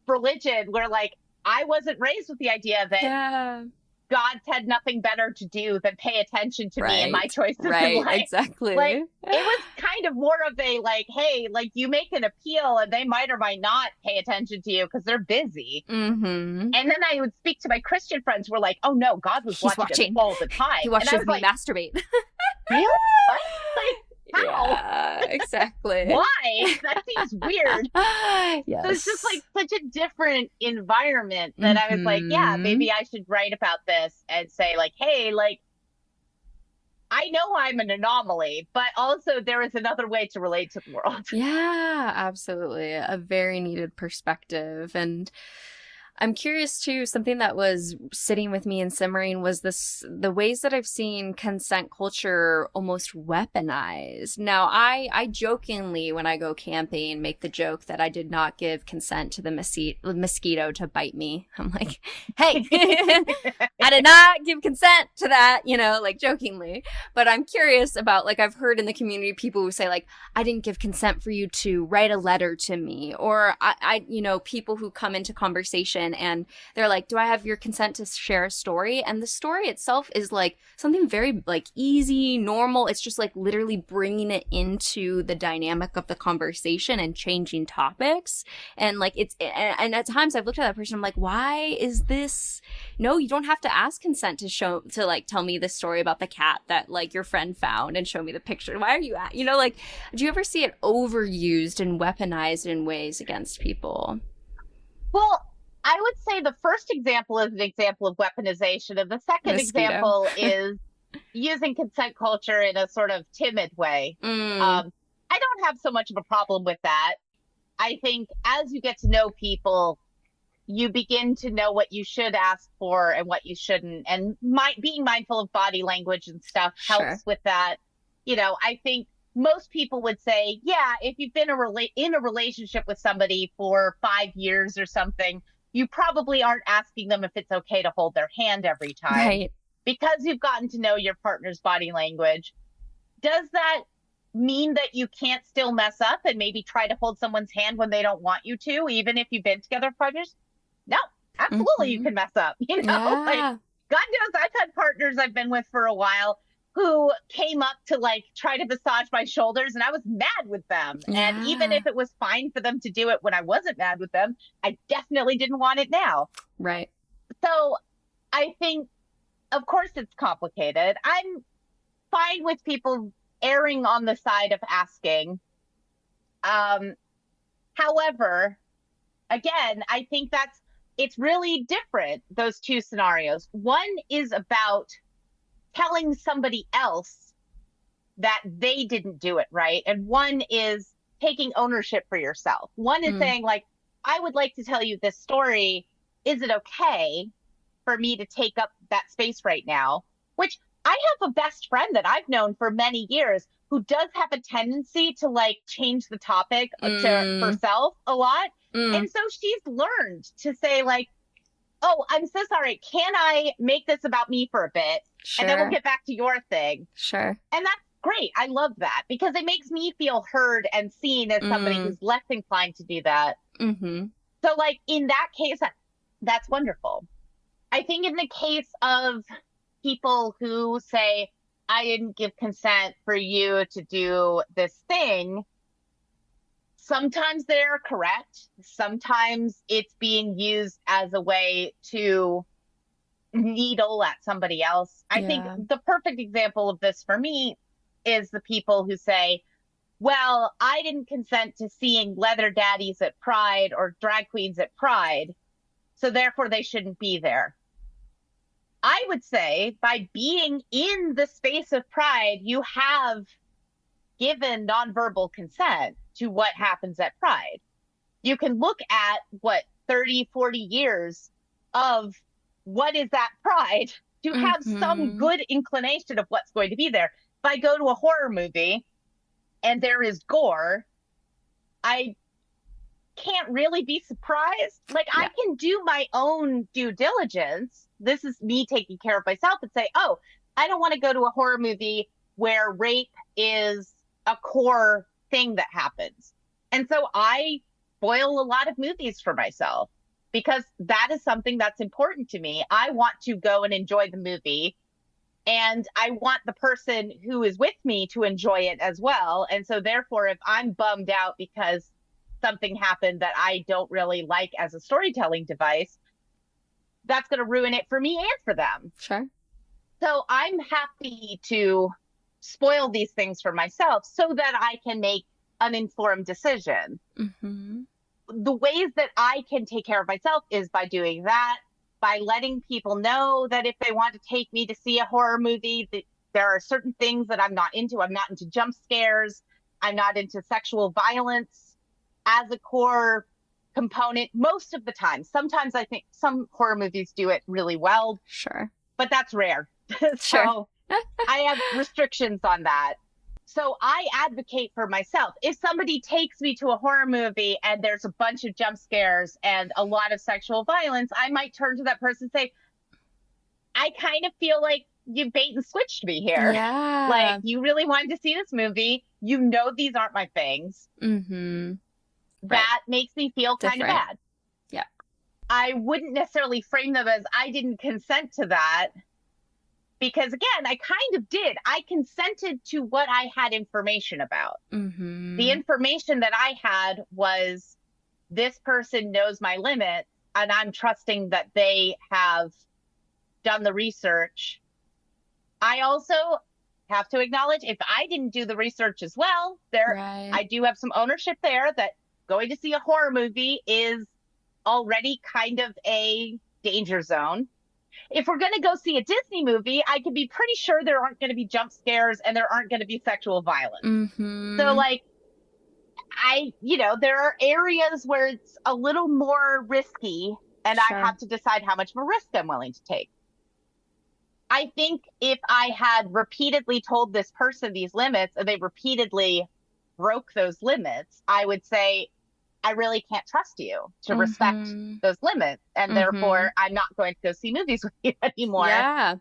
religion where, like, I wasn't raised with the idea that gods had nothing better to do than pay attention to me and my choices in life. Exactly. Like, it was kind of more of a, like, hey, like, you make an appeal and they might or might not pay attention to you because they're busy. And then I would speak to my Christian friends who were like, oh no, God was watching all the time. He watches me masturbate. Really? What? Like, how? Yeah, exactly. Why? That seems weird. Yes. So it's just like such a different environment that I was like, yeah, maybe I should write about this and say, like, hey, like, I know I'm an anomaly, but also there is another way to relate to the world. Yeah, absolutely. A very needed perspective. And I'm curious too, something that was sitting with me and simmering was the ways that I've seen consent culture almost weaponized. Now, I jokingly, when I go camping, make the joke that I did not give consent to the mosquito to bite me. I'm like, hey, I did not give consent to that, you know, like jokingly. But I'm curious about, like, I've heard in the community people who say, like, I didn't give consent for you to write a letter to me. Or I you know, people who come into conversation and they're like, do I have your consent to share a story? And the story itself is like something very like easy, normal. It's just like literally bringing it into the dynamic of the conversation and changing topics. And like and at times I've looked at that person, I'm like, why is this? No, you don't have to ask consent to like tell me the story about the cat that like your friend found and show me the picture. Why are you at? You know, like, do you ever see it overused and weaponized in ways against people? Well, I would say the first example is an example of weaponization, and the second example is using consent culture in a sort of timid way. I don't have so much of a problem with that. I think as you get to know people, you begin to know what you should ask for and what you shouldn't. And being mindful of body language and stuff Sure. helps with that. I think most people would say, yeah, if you've been in a relationship with somebody for 5 years or something, you probably aren't asking them if it's okay to hold their hand every time. Right. Because you've gotten to know your partner's body language. Does that mean that you can't still mess up and maybe try to hold someone's hand when they don't want you to, even if you've been together for 5 years? No, absolutely you can mess up. Like, God knows I've had partners I've been with for a while who came up to like try to massage my shoulders, and I was mad with them. And even if it was fine for them to do it when I wasn't mad with them, I definitely didn't want it now. Right. So I think, of course, it's complicated. I'm fine with people erring on the side of asking. However, again, I think it's really different, those two scenarios. One is about telling somebody else that they didn't do it right. And one is taking ownership for yourself. One is saying, like, I would like to tell you this story. Is it okay for me to take up that space right now? Which I have a best friend that I've known for many years who does have a tendency to like change the topic to herself a lot. And so she's learned to say like, oh, I'm so sorry. Can I make this about me for a bit? Sure. And then we'll get back to your thing. Sure. And that's great. I love that because it makes me feel heard and seen as somebody who's less inclined to do that. So like in that case, that's wonderful. I think in the case of people who say, I didn't give consent for you to do this thing, sometimes they're correct. Sometimes it's being used as a way to needle at somebody else. I think the perfect example of this for me is the people who say, well, I didn't consent to seeing leather daddies at Pride or drag queens at Pride, so therefore they shouldn't be there. I would say by being in the space of Pride, you have given nonverbal consent to what happens at Pride. You can look at 30, 40 years of what is at Pride to have some good inclination of what's going to be there. If I go to a horror movie and there is gore, I can't really be surprised. Like I can do my own due diligence. This is me taking care of myself and say, oh, I don't want to go to a horror movie where rape is a core thing that happens. And so I spoil a lot of movies for myself because that is something that's important to me. I want to go and enjoy the movie, and I want the person who is with me to enjoy it as well. And so therefore, if I'm bummed out because something happened that I don't really like as a storytelling device, that's going to ruin it for me and for them. Sure. So I'm happy to spoil these things for myself so that I can make an informed decision. The ways that I can take care of myself is by doing that, by letting people know that if they want to take me to see a horror movie, that there are certain things that I'm not into. I'm not into jump scares. I'm not into sexual violence as a core component most of the time. Sometimes I think some horror movies do it really well. Sure. But that's rare. So I have restrictions on that. So I advocate for myself. If somebody takes me to a horror movie and there's a bunch of jump scares and a lot of sexual violence, I might turn to that person and say, I kind of feel like you bait and switched me here. Yeah. Like, you really wanted to see this movie. You know these aren't my things. That makes me feel kind of bad. Yeah. I wouldn't necessarily frame them as I didn't consent to that. Because again, I kind of did. I consented to what I had information about. The information that I had was this person knows my limit, and I'm trusting that they have done the research. I also have to acknowledge if I didn't do the research as well, I do have some ownership there that going to see a horror movie is already kind of a danger zone. If we're going to go see a Disney movie, I can be pretty sure there aren't going to be jump scares and there aren't going to be sexual violence. So like, there are areas where it's a little more risky And I Sure. have to decide how much of a risk I'm willing to take. I think if I had repeatedly told this person these limits and they repeatedly broke those limits, I would say, I really can't trust you to respect Mm-hmm. those limits. And Mm-hmm. therefore, I'm not going to go see movies with you anymore. Yeah.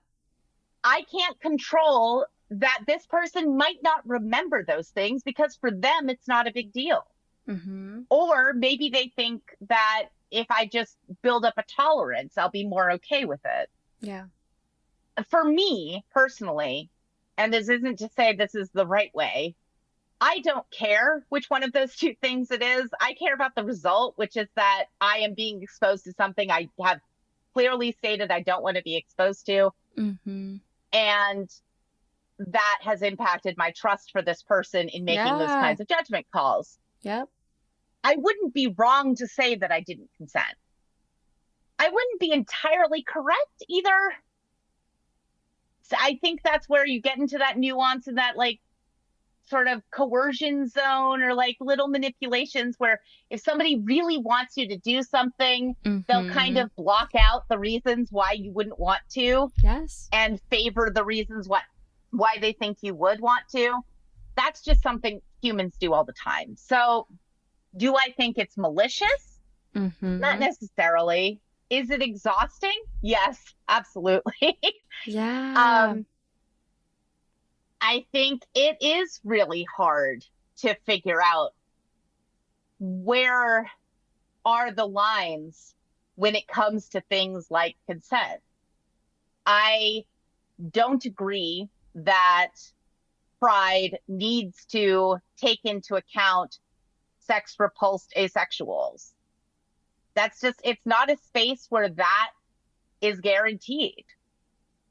I can't control that this person might not remember those things because for them, it's not a big deal. Mm-hmm. Or maybe they think that if I just build up a tolerance, I'll be more okay with it. Yeah. For me personally, and this isn't to say this is the right way, I don't care which one of those two things it is. I care about the result, which is that I am being exposed to something I have clearly stated I don't want to be exposed to. Mm-hmm. And that has impacted my trust for this person in making those Yeah. kinds of judgment calls. Yep. I wouldn't be wrong to say that I didn't consent. I wouldn't be entirely correct either. So I think that's where you get into that nuance and that like sort of coercion zone or like little manipulations where if somebody really wants you to do something, they'll kind Mm-hmm. of block out the reasons why you wouldn't want to Yes. and favor the reasons why they think you would want to. That's just something humans do all the time. So do I think it's malicious? Mm-hmm. Not necessarily. Is it exhausting? Yes, absolutely. Yeah. I think it is really hard to figure out where are the lines when it comes to things like consent. I don't agree that Pride needs to take into account sex repulsed asexuals. It's not a space where that is guaranteed.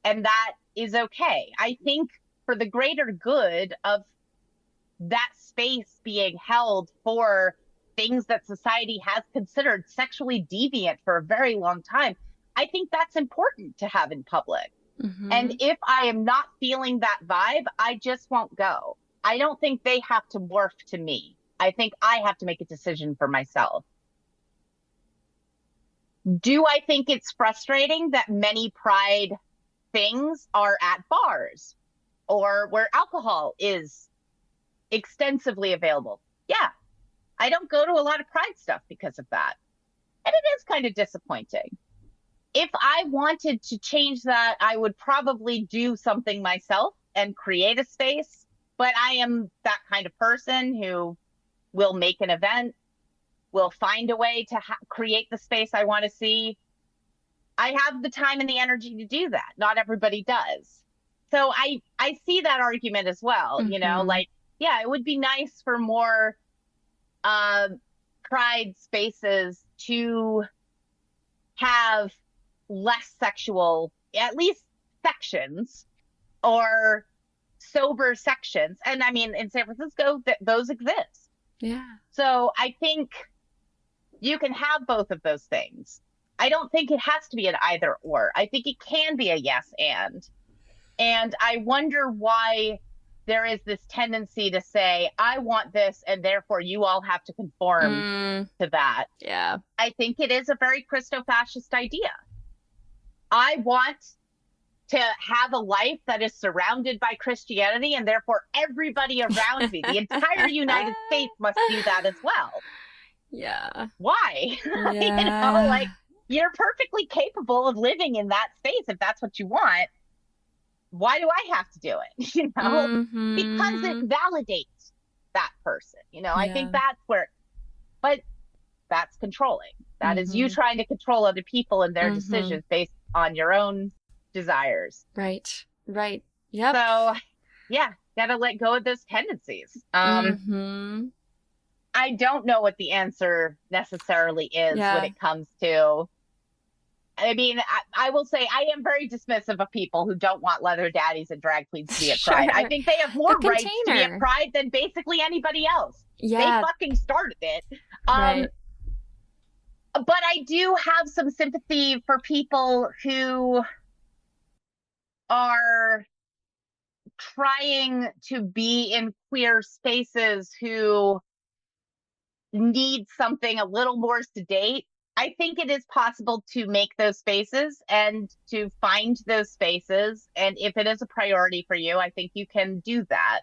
And that is okay. I think for the greater good of that space being held for things that society has considered sexually deviant for a very long time, I think that's important to have in public. Mm-hmm. And if I am not feeling that vibe, I just won't go. I don't think they have to morph to me. I think I have to make a decision for myself. Do I think it's frustrating that many Pride things are at bars or where alcohol is extensively available? Yeah. I don't go to a lot of Pride stuff because of that. And it is kind of disappointing. If I wanted to change that, I would probably do something myself and create a space. But I am that kind of person who will make an event, will find a way to create the space I want to see. I have the time and the energy to do that. Not everybody does. So I see that argument as well. Mm-hmm. You know, like, yeah, it would be nice for more Pride spaces to have less sexual, at least sections or sober sections. And I mean, in San Francisco, those exist. Yeah. So I think you can have both of those things. I don't think it has to be an either or. I think it can be a yes and. And I wonder why there is this tendency to say, I want this, and therefore you all have to conform to that. Yeah. I think it is a very Christo-fascist idea. I want to have a life that is surrounded by Christianity, and therefore everybody around me, the entire United States, must do that as well. Yeah. Why? Yeah. You know, like, you're perfectly capable of living in that space if that's what you want. Why do I have to do it? You know, Mm-hmm. because it validates that person. You know, I think that's where, but that's controlling. That is you trying to control other people and their decisions based on your own desires. Right. Right. Yep. So, yeah, gotta let go of those tendencies. I don't know what the answer necessarily is when it comes to. I mean, I will say I am very dismissive of people who don't want leather daddies and drag queens to be at Pride. I think they have more rights to be at Pride than basically anybody else. Yeah. They fucking started it. Right. But I do have some sympathy for people who are trying to be in queer spaces who need something a little more sedate. I think it is possible to make those spaces and to find those spaces. And if it is a priority for you, I think you can do that.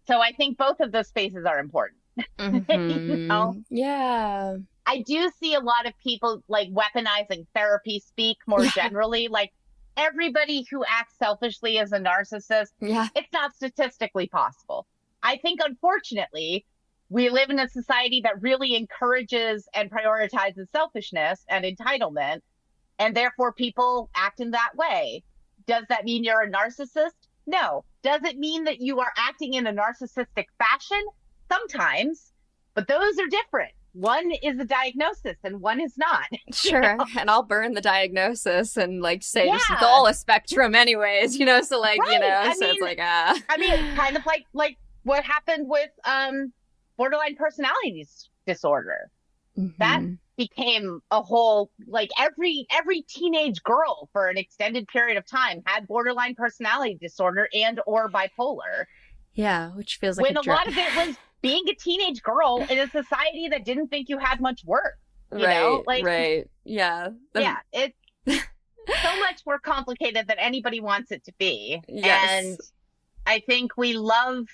So I think both of those spaces are important. Mm-hmm. Yeah. I do see a lot of people like weaponizing therapy speak more generally. Like everybody who acts selfishly as a narcissist, it's not statistically possible. I think, unfortunately, we live in a society that really encourages and prioritizes selfishness and entitlement, and therefore people act in that way. Does that mean you're a narcissist? No. Does it mean that you are acting in a narcissistic fashion? Sometimes, but those are different. One is a diagnosis and one is not. Sure. And I'll burn the diagnosis and like say it's all a spectrum anyways, so like, it's like, I mean, kind of like what happened with borderline personality disorder. Mm-hmm. That became a whole, like every teenage girl for an extended period of time had borderline personality disorder and or bipolar. Yeah, which feels like when a lot of it was being a teenage girl in a society that didn't think you had much worth. You know? Like, right. Yeah. Yeah. It's so much more complicated than anybody wants it to be. Yes. And I think we love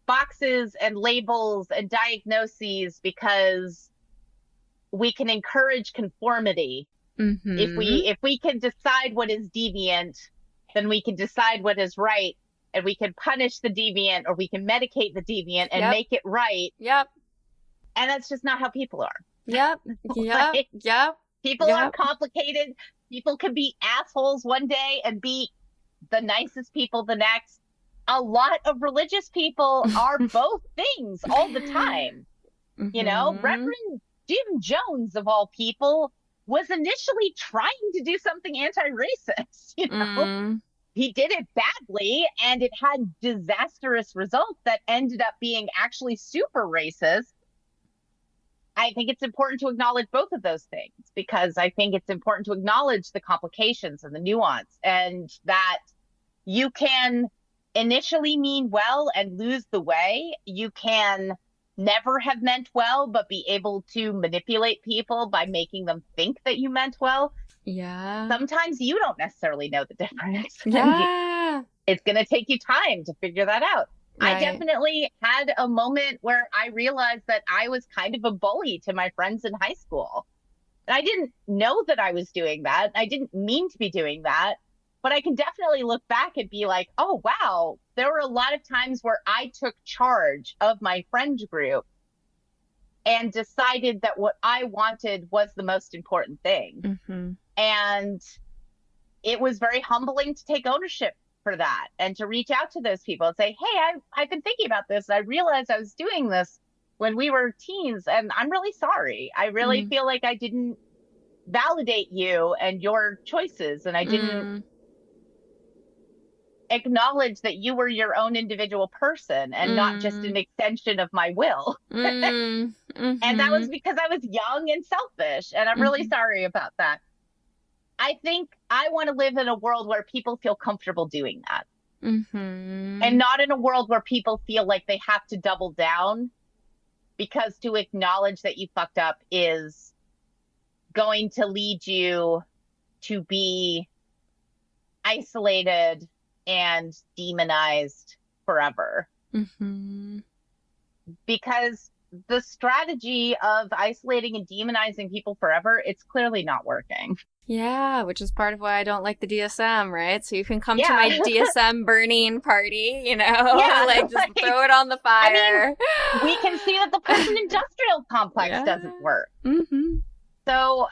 boxes and labels and diagnoses because we can encourage conformity. Mm-hmm. If we can decide what is deviant, then we can decide what is right. And we can punish the deviant or we can medicate the deviant and make it right. Yep. And that's just not how people are. Yep. Yep. People are complicated. People can be assholes one day and be the nicest people the next. A lot of religious people are both things all the time. Mm-hmm. Reverend Jim Jones, of all people, was initially trying to do something anti-racist, He did it badly, and it had disastrous results that ended up being actually super racist. I think it's important to acknowledge both of those things because I think it's important to acknowledge the complications and the nuance, and that you can initially mean well and lose the way. You can never have meant well, but be able to manipulate people by making them think that you meant well. Yeah. Sometimes you don't necessarily know the difference. Yeah. It's going to take you time to figure that out. Right. I definitely had a moment where I realized that I was kind of a bully to my friends in high school. And I didn't know that I was doing that. I didn't mean to be doing that. But I can definitely look back and be like, oh, wow, there were a lot of times where I took charge of my friend group and decided that what I wanted was the most important thing. Mm-hmm. And it was very humbling to take ownership for that and to reach out to those people and say, hey, I've been thinking about this. I realized I was doing this when we were teens, and I'm really sorry. I really feel like I didn't validate you and your choices, and I didn't acknowledge that you were your own individual person and not just an extension of my will. And that was because I was young and selfish, and I'm really sorry about that. I think I want to live in a world where people feel comfortable doing that. And not in a world where people feel like they have to double down, because to acknowledge that you fucked up is going to lead you to be isolated and demonized forever. Because the strategy of isolating and demonizing people forever, it's clearly not working. Yeah, which is part of why I don't like the DSM, right? So you can come to my DSM burning party, like just throw it on the fire. I mean, we can see that the prison industrial complex doesn't work. So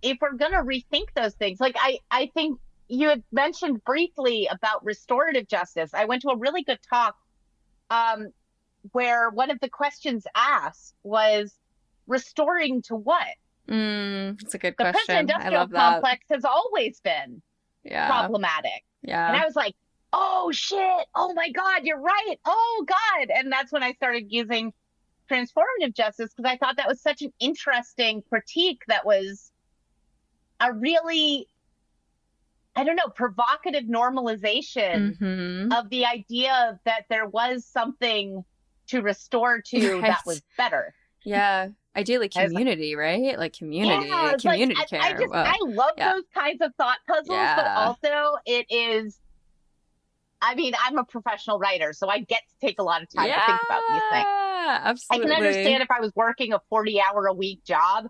if we're going to rethink those things, like I think you had mentioned briefly about restorative justice. I went to a really good talk where one of the questions asked was, restoring to what? It's a good question. The prison industrial complex has always been problematic. Yeah. And I was like, oh shit, oh my God, you're right. Oh God. And that's when I started using transformative justice, because I thought that was such an interesting critique that was a really, I don't know, provocative normalization of the idea that there was something to restore to that was better. Yeah. Ideally I was like, community, right? Like community, yeah, it's like community I care. just Whoa. I love Yeah. those kinds of thought puzzles, but Yeah. also it is. I mean, I'm a professional writer, so I get to take a lot of time to think about these things. Yeah, I can absolutely. understand if I was working a 40-hour-a-week job,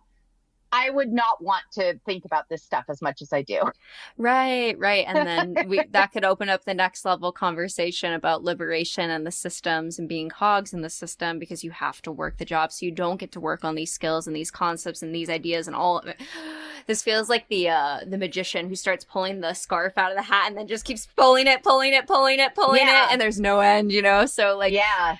I would not want to think about this stuff as much as I do. Right, right. And then that could open up the next level conversation about liberation and the systems and being cogs in the system, because you have to work the job. So you don't get to work on these skills and these concepts and these ideas and all of it. This feels like the magician who starts pulling the scarf out of the hat and then just keeps pulling it, Yeah. and there's no end, you know? So like, Yeah.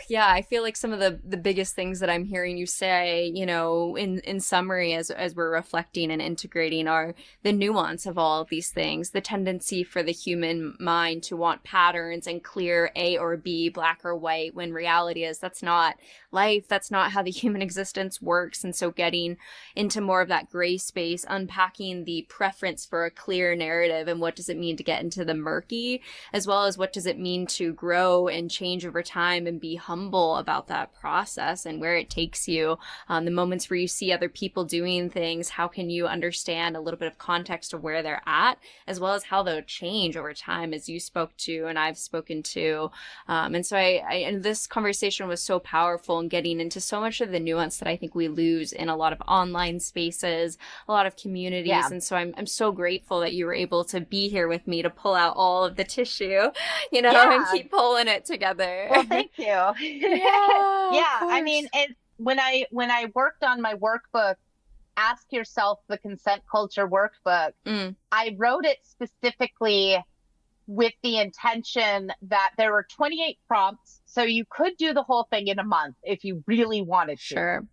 yeah, I feel like some of the biggest things that I'm hearing you say, you know, in summary, as we're reflecting and integrating, are the nuance of all of these things, the tendency for the human mind to want patterns and clear A or B, black or white, when reality is that's not life, that's not how the human existence works. And so getting into more of that gray space, unpacking the preference for a clear narrative and what does it mean to get into the murky, as well as what does it mean to grow and change over time and be humble about that process and where it takes you. The moments where you see other people doing things, how can you understand a little bit of context of where they're at, as well as how they'll change over time, as you spoke to and I've spoken to. And so and this conversation was so powerful in getting into so much of the nuance that I think we lose in a lot of online spaces, a lot of communities. Yeah. And so I'm so grateful that you were able to be here with me to pull out all of the tissue, you know, and keep pulling it together. Well, thank you. Yeah, Yeah. I course. mean, when I worked on my workbook, Ask Yourself the Consent Culture workbook, I wrote it specifically with the intention that there were 28 prompts, so you could do the whole thing in a month if you really wanted to. Sure.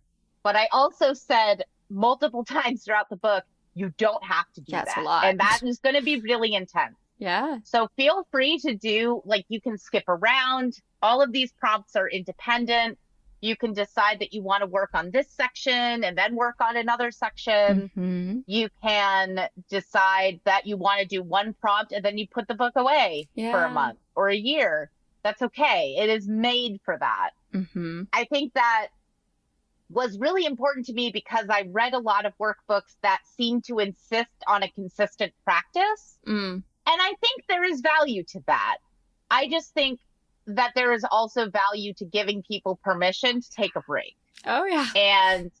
But I also said multiple times throughout the book, you don't have to do That's that. a lot. And that is going to be really intense. Yeah. So feel free to do, like, you can skip around. All of these prompts are independent. You can decide that you want to work on this section and then work on another section. Mm-hmm. You can decide that you want to do one prompt and then you put the book away for a month or a year. That's okay. It is made for that. Mm-hmm. I think that was really important to me because I read a lot of workbooks that seem to insist on a consistent practice. And I think there is value to that. I just think that there is also value to giving people permission to take a break. Oh, yeah. And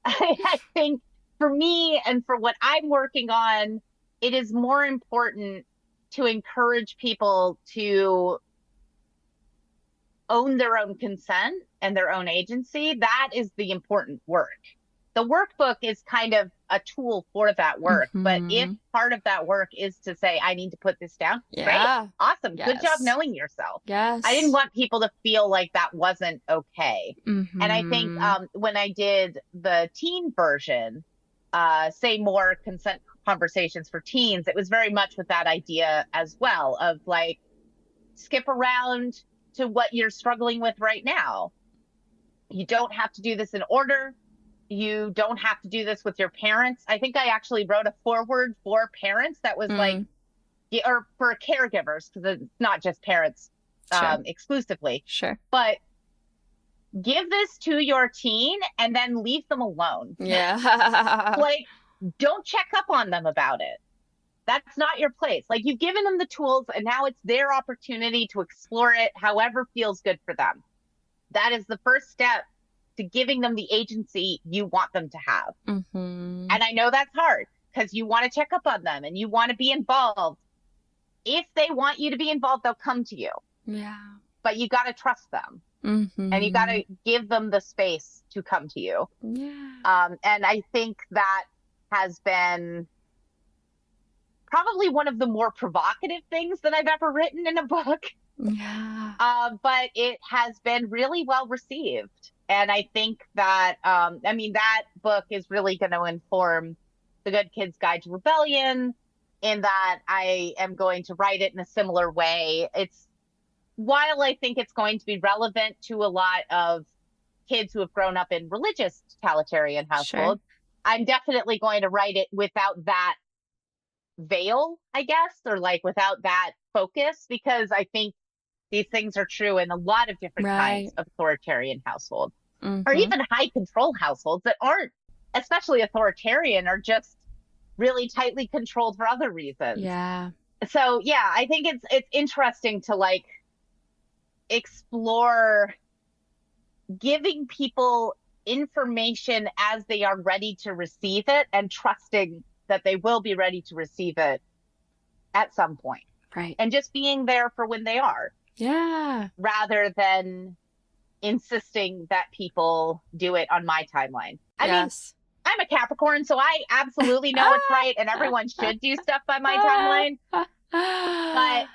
I think for me and for what I'm working on, it is more important to encourage people to own their own consent and their own agency. That is the important work. The workbook is kind of a tool for that work. But if part of that work is to say, I need to put this down, great, awesome. Yes. Good job knowing yourself. Yes. I didn't want people to feel like that wasn't okay. And I think when I did the teen version, Say More Consent Conversations for Teens, it was very much with that idea as well of like, skip around to what you're struggling with right now. You don't have to do this in order. You don't have to do this with your parents. I think I actually wrote a foreword for parents that was like, or for caregivers, because it's not just parents exclusively. Sure. But give this to your teen and then leave them alone. Yeah. Like, don't check up on them about it. That's not your place. Like, you've given them the tools and now it's their opportunity to explore it however feels good for them. That is the first step to giving them the agency you want them to have. And I know that's hard because you want to check up on them and you want to be involved. If they want you to be involved, they'll come to you. Yeah. But you got to trust them. And you got to give them the space to come to you. Yeah. And I think that has been probably one of the more provocative things that I've ever written in a book. Yeah. But it has been really well received. And I think that, I mean, that book is really going to inform The Good Kid's Guide to Rebellion, in that I am going to write it in a similar way. While I think it's going to be relevant to a lot of kids who have grown up in religious totalitarian households, I'm definitely going to write it without that veil, I guess, or like without that focus, because I think these things are true in a lot of different kinds of authoritarian households. or even high control households that aren't especially authoritarian, are just really tightly controlled for other reasons. Yeah. So yeah, I think it's interesting to like explore giving people information as they are ready to receive it and trusting that they will be ready to receive it at some point. Right. And just being there for when they are. Yeah. Rather than insisting that people do it on my timeline. I mean, I'm a Capricorn, so I absolutely know what's right and everyone should do stuff by my timeline. But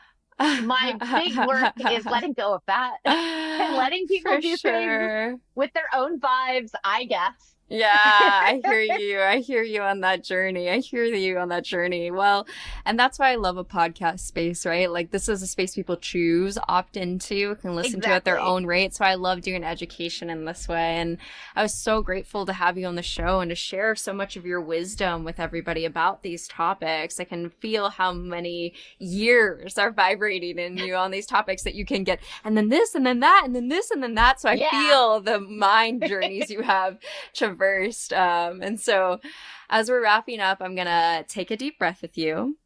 my big work is letting go of that and letting people do things with their own vibes, I guess. Yeah, I hear you. I hear you on that journey. Well, and that's why I love a podcast space, right? Like this is a space people choose, opt into, can listen to at their own rate. So I love doing education in this way. And I was so grateful to have you on the show and to share so much of your wisdom with everybody about these topics. I can feel how many years are vibrating in you on these topics that you can get. And then this, and then that, and then this, and then that. So I feel the mind journeys you have traversed. And so as we're wrapping up, I'm going to take a deep breath with you.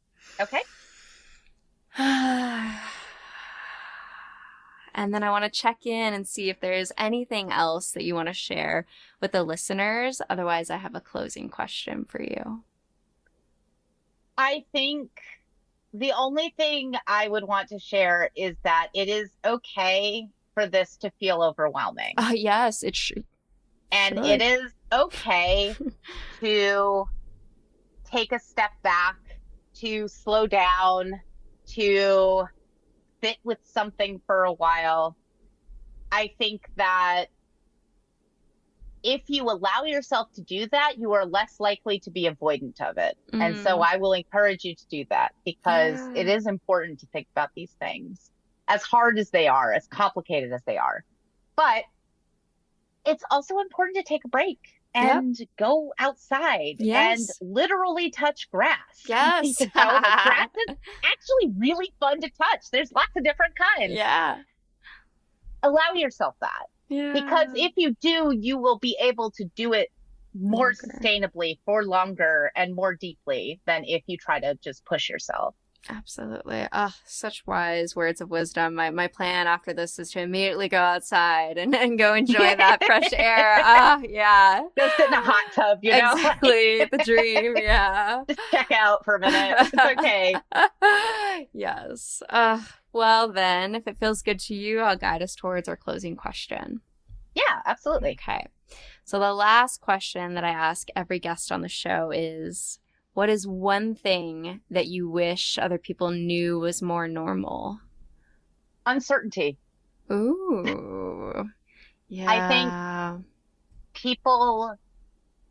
Okay. And then I want to check in and see if there's anything else that you want to share with the listeners. Otherwise, I have a closing question for you. I think the only thing I would want to share is that it is okay for this to feel overwhelming. Yes, it should. And it is okay to take a step back, to slow down, to sit with something for a while. I think that if you allow yourself to do that, you are less likely to be avoidant of it. And so I will encourage you to do that because it is important to think about these things, as hard as they are, as complicated as they are. But it's also important to take a break and go outside and literally touch grass. Yes. Grass is actually really fun to touch. There's lots of different kinds. Yeah. Allow yourself that. Yeah. Because if you do, you will be able to do it more sustainably for longer and more deeply than if you try to just push yourself. Absolutely. Such wise words of wisdom. My plan after this is to immediately go outside and go enjoy that fresh air. Yeah. Go sit in a hot tub, you know? Exactly. The dream. Yeah. Just check out for a minute. It's okay. Yes. Well, then, if it feels good to you, I'll guide us towards our closing question. Yeah, absolutely. Okay. So the last question that I ask every guest on the show is, what is one thing that you wish other people knew was more normal? Uncertainty. Ooh. Yeah. I think people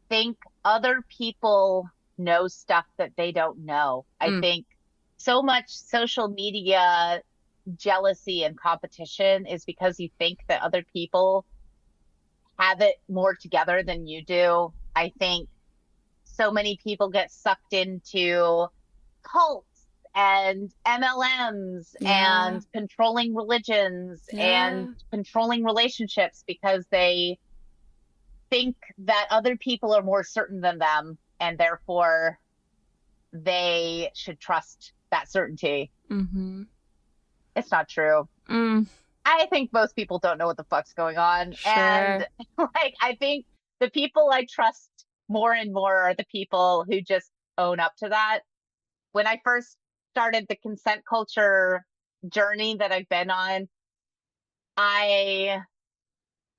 think other people know stuff that they don't know. I think so much social media jealousy and competition is because you think that other people have it more together than you do. I think so many people get sucked into cults and MLMs and controlling religions and controlling relationships because they think that other people are more certain than them and therefore they should trust that certainty. Mm-hmm. It's not true. I think most people don't know what the fuck's going on. Sure. And I think the people I trust more and more are the people who just own up to that. When I first started the consent culture journey that I've been on, I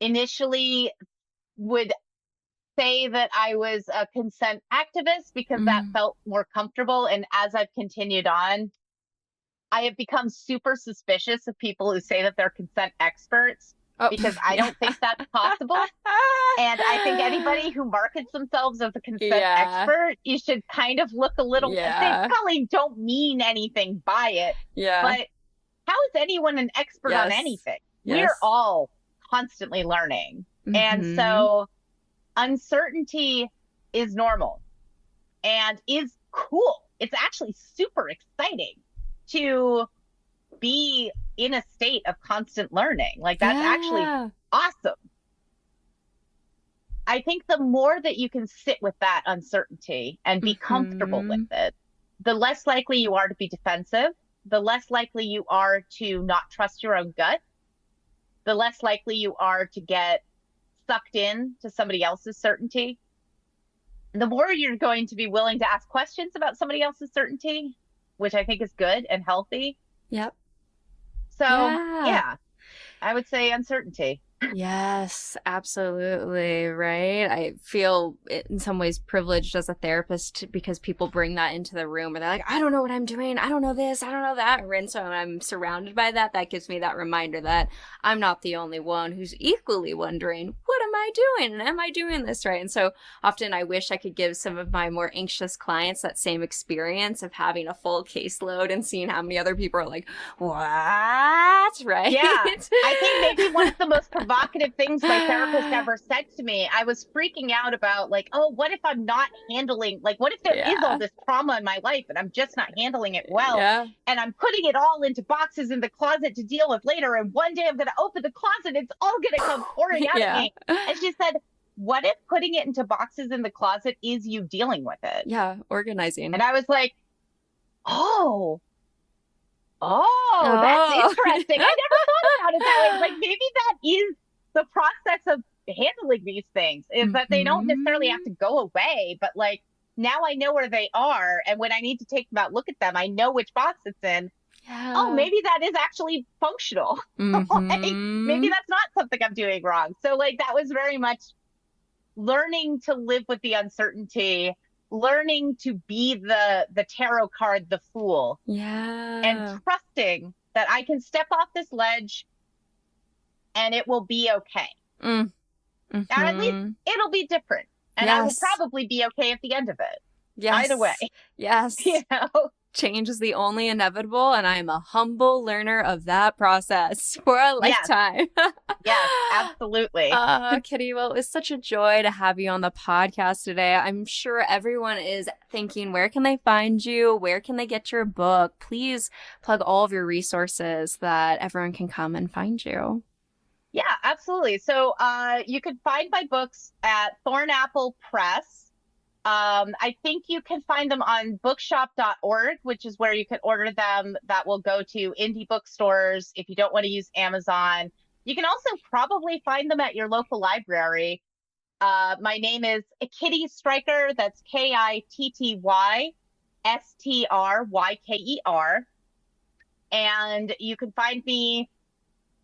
initially would say that I was a consent activist because that felt more comfortable. And as I've continued on, I have become super suspicious of people who say that they're consent experts because I don't think that's possible. And I think anybody who markets themselves as a consent expert, you should kind of look a little, they probably don't mean anything by it. Yeah. But how is anyone an expert on anything? We're all constantly learning. And so uncertainty is normal and is cool. It's actually super exciting to be in a state of constant learning. Like that's actually awesome. I think the more that you can sit with that uncertainty and be comfortable with it, the less likely you are to be defensive, the less likely you are to not trust your own gut, the less likely you are to get sucked in to somebody else's certainty. The more you're going to be willing to ask questions about somebody else's certainty, which I think is good and healthy. Yep. So, yeah, I would say uncertainty. Yes, absolutely. Right. I feel in some ways privileged as a therapist because people bring that into the room where they're like, I don't know what I'm doing. I don't know this. I don't know that. And so when I'm surrounded by that, that gives me that reminder that I'm not the only one who's equally wondering, what am I doing? Am I doing this right? And so often I wish I could give some of my more anxious clients that same experience of having a full caseload and seeing how many other people are like, what? Right. Yeah. I think maybe one of the most provocative things my therapist ever said to me, I was freaking out about like, oh, what if I'm not handling, like, what if there is all this trauma in my life and I'm just not handling it well? And I'm putting it all into boxes in the closet to deal with later. And one day I'm going to open the closet. It's all going to come pouring out of me. And she said, what if putting it into boxes in the closet is you dealing with it? Yeah. Organizing. And I was like, oh, that's interesting. I never thought about it that way. Like maybe that is the process of handling these things, is that they don't necessarily have to go away, but like now I know where they are, and when I need to take them out, look at them, I know which box it's in. Oh, maybe that is actually functional. Like, maybe that's not something I'm doing wrong. So like that was very much learning to live with the uncertainty, learning to be the tarot card, the fool. And trusting that I can step off this ledge and it will be okay. And at least it'll be different. And I will probably be okay at the end of it. Either way. You know? Change is the only inevitable, and I am a humble learner of that process for a lifetime. Yes, absolutely. Kitty, well, it was such a joy to have you on the podcast today. I'm sure everyone is thinking, where can they find you? Where can they get your book? Please plug all of your resources that everyone can come and find you. Yeah, absolutely. So you can find my books at Thornapple Press. I think you can find them on bookshop.org, which is where you can order them. That will go to indie bookstores if you don't want to use Amazon. You can also probably find them at your local library. My name is Kitty Stryker. That's KITTYSTRYKER. And you can find me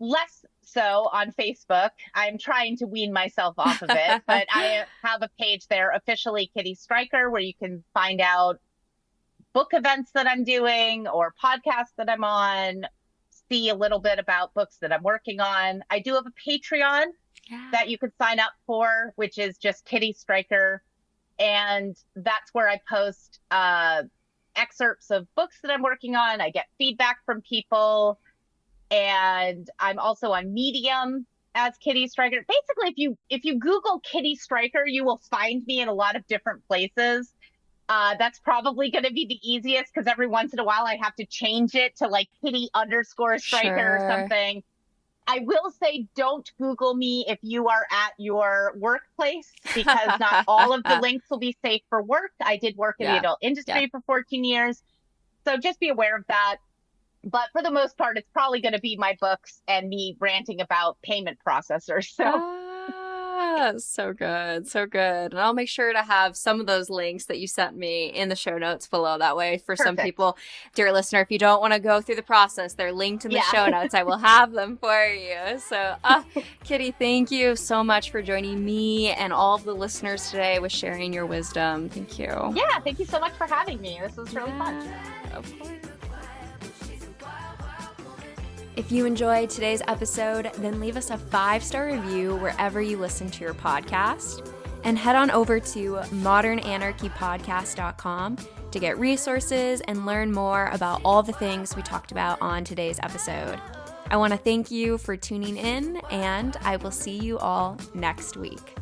less so on Facebook. I'm trying to wean myself off of it, but I have a page there, officially Kitty Stryker, where you can find out book events that I'm doing or podcasts that I'm on, see a little bit about books that I'm working on. I do have a Patreon that you could sign up for, which is just Kitty Stryker. And that's where I post excerpts of books that I'm working on. I get feedback from people. And I'm also on Medium as Kitty Stryker. Basically, if you Google Kitty Stryker, you will find me in a lot of different places. That's probably going to be the easiest because every once in a while I have to change it to like Kitty_Stryker or something. I will say don't Google me if you are at your workplace, because not all of the links will be safe for work. I did work in the adult industry for 14 years. So just be aware of that. But for the most part, it's probably going to be my books and me ranting about payment processors. So good. So good. And I'll make sure to have some of those links that you sent me in the show notes below. That way, for some people, dear listener, if you don't want to go through the process, they're linked in the show notes. I will have them for you. So, Kitty, thank you so much for joining me and all of the listeners today with sharing your wisdom. Thank you. Yeah, thank you so much for having me. This was really fun. Of course. If you enjoyed today's episode, then leave us a 5-star review wherever you listen to your podcast. And head on over to modernanarchypodcast.com to get resources and learn more about all the things we talked about on today's episode. I want to thank you for tuning in, and I will see you all next week.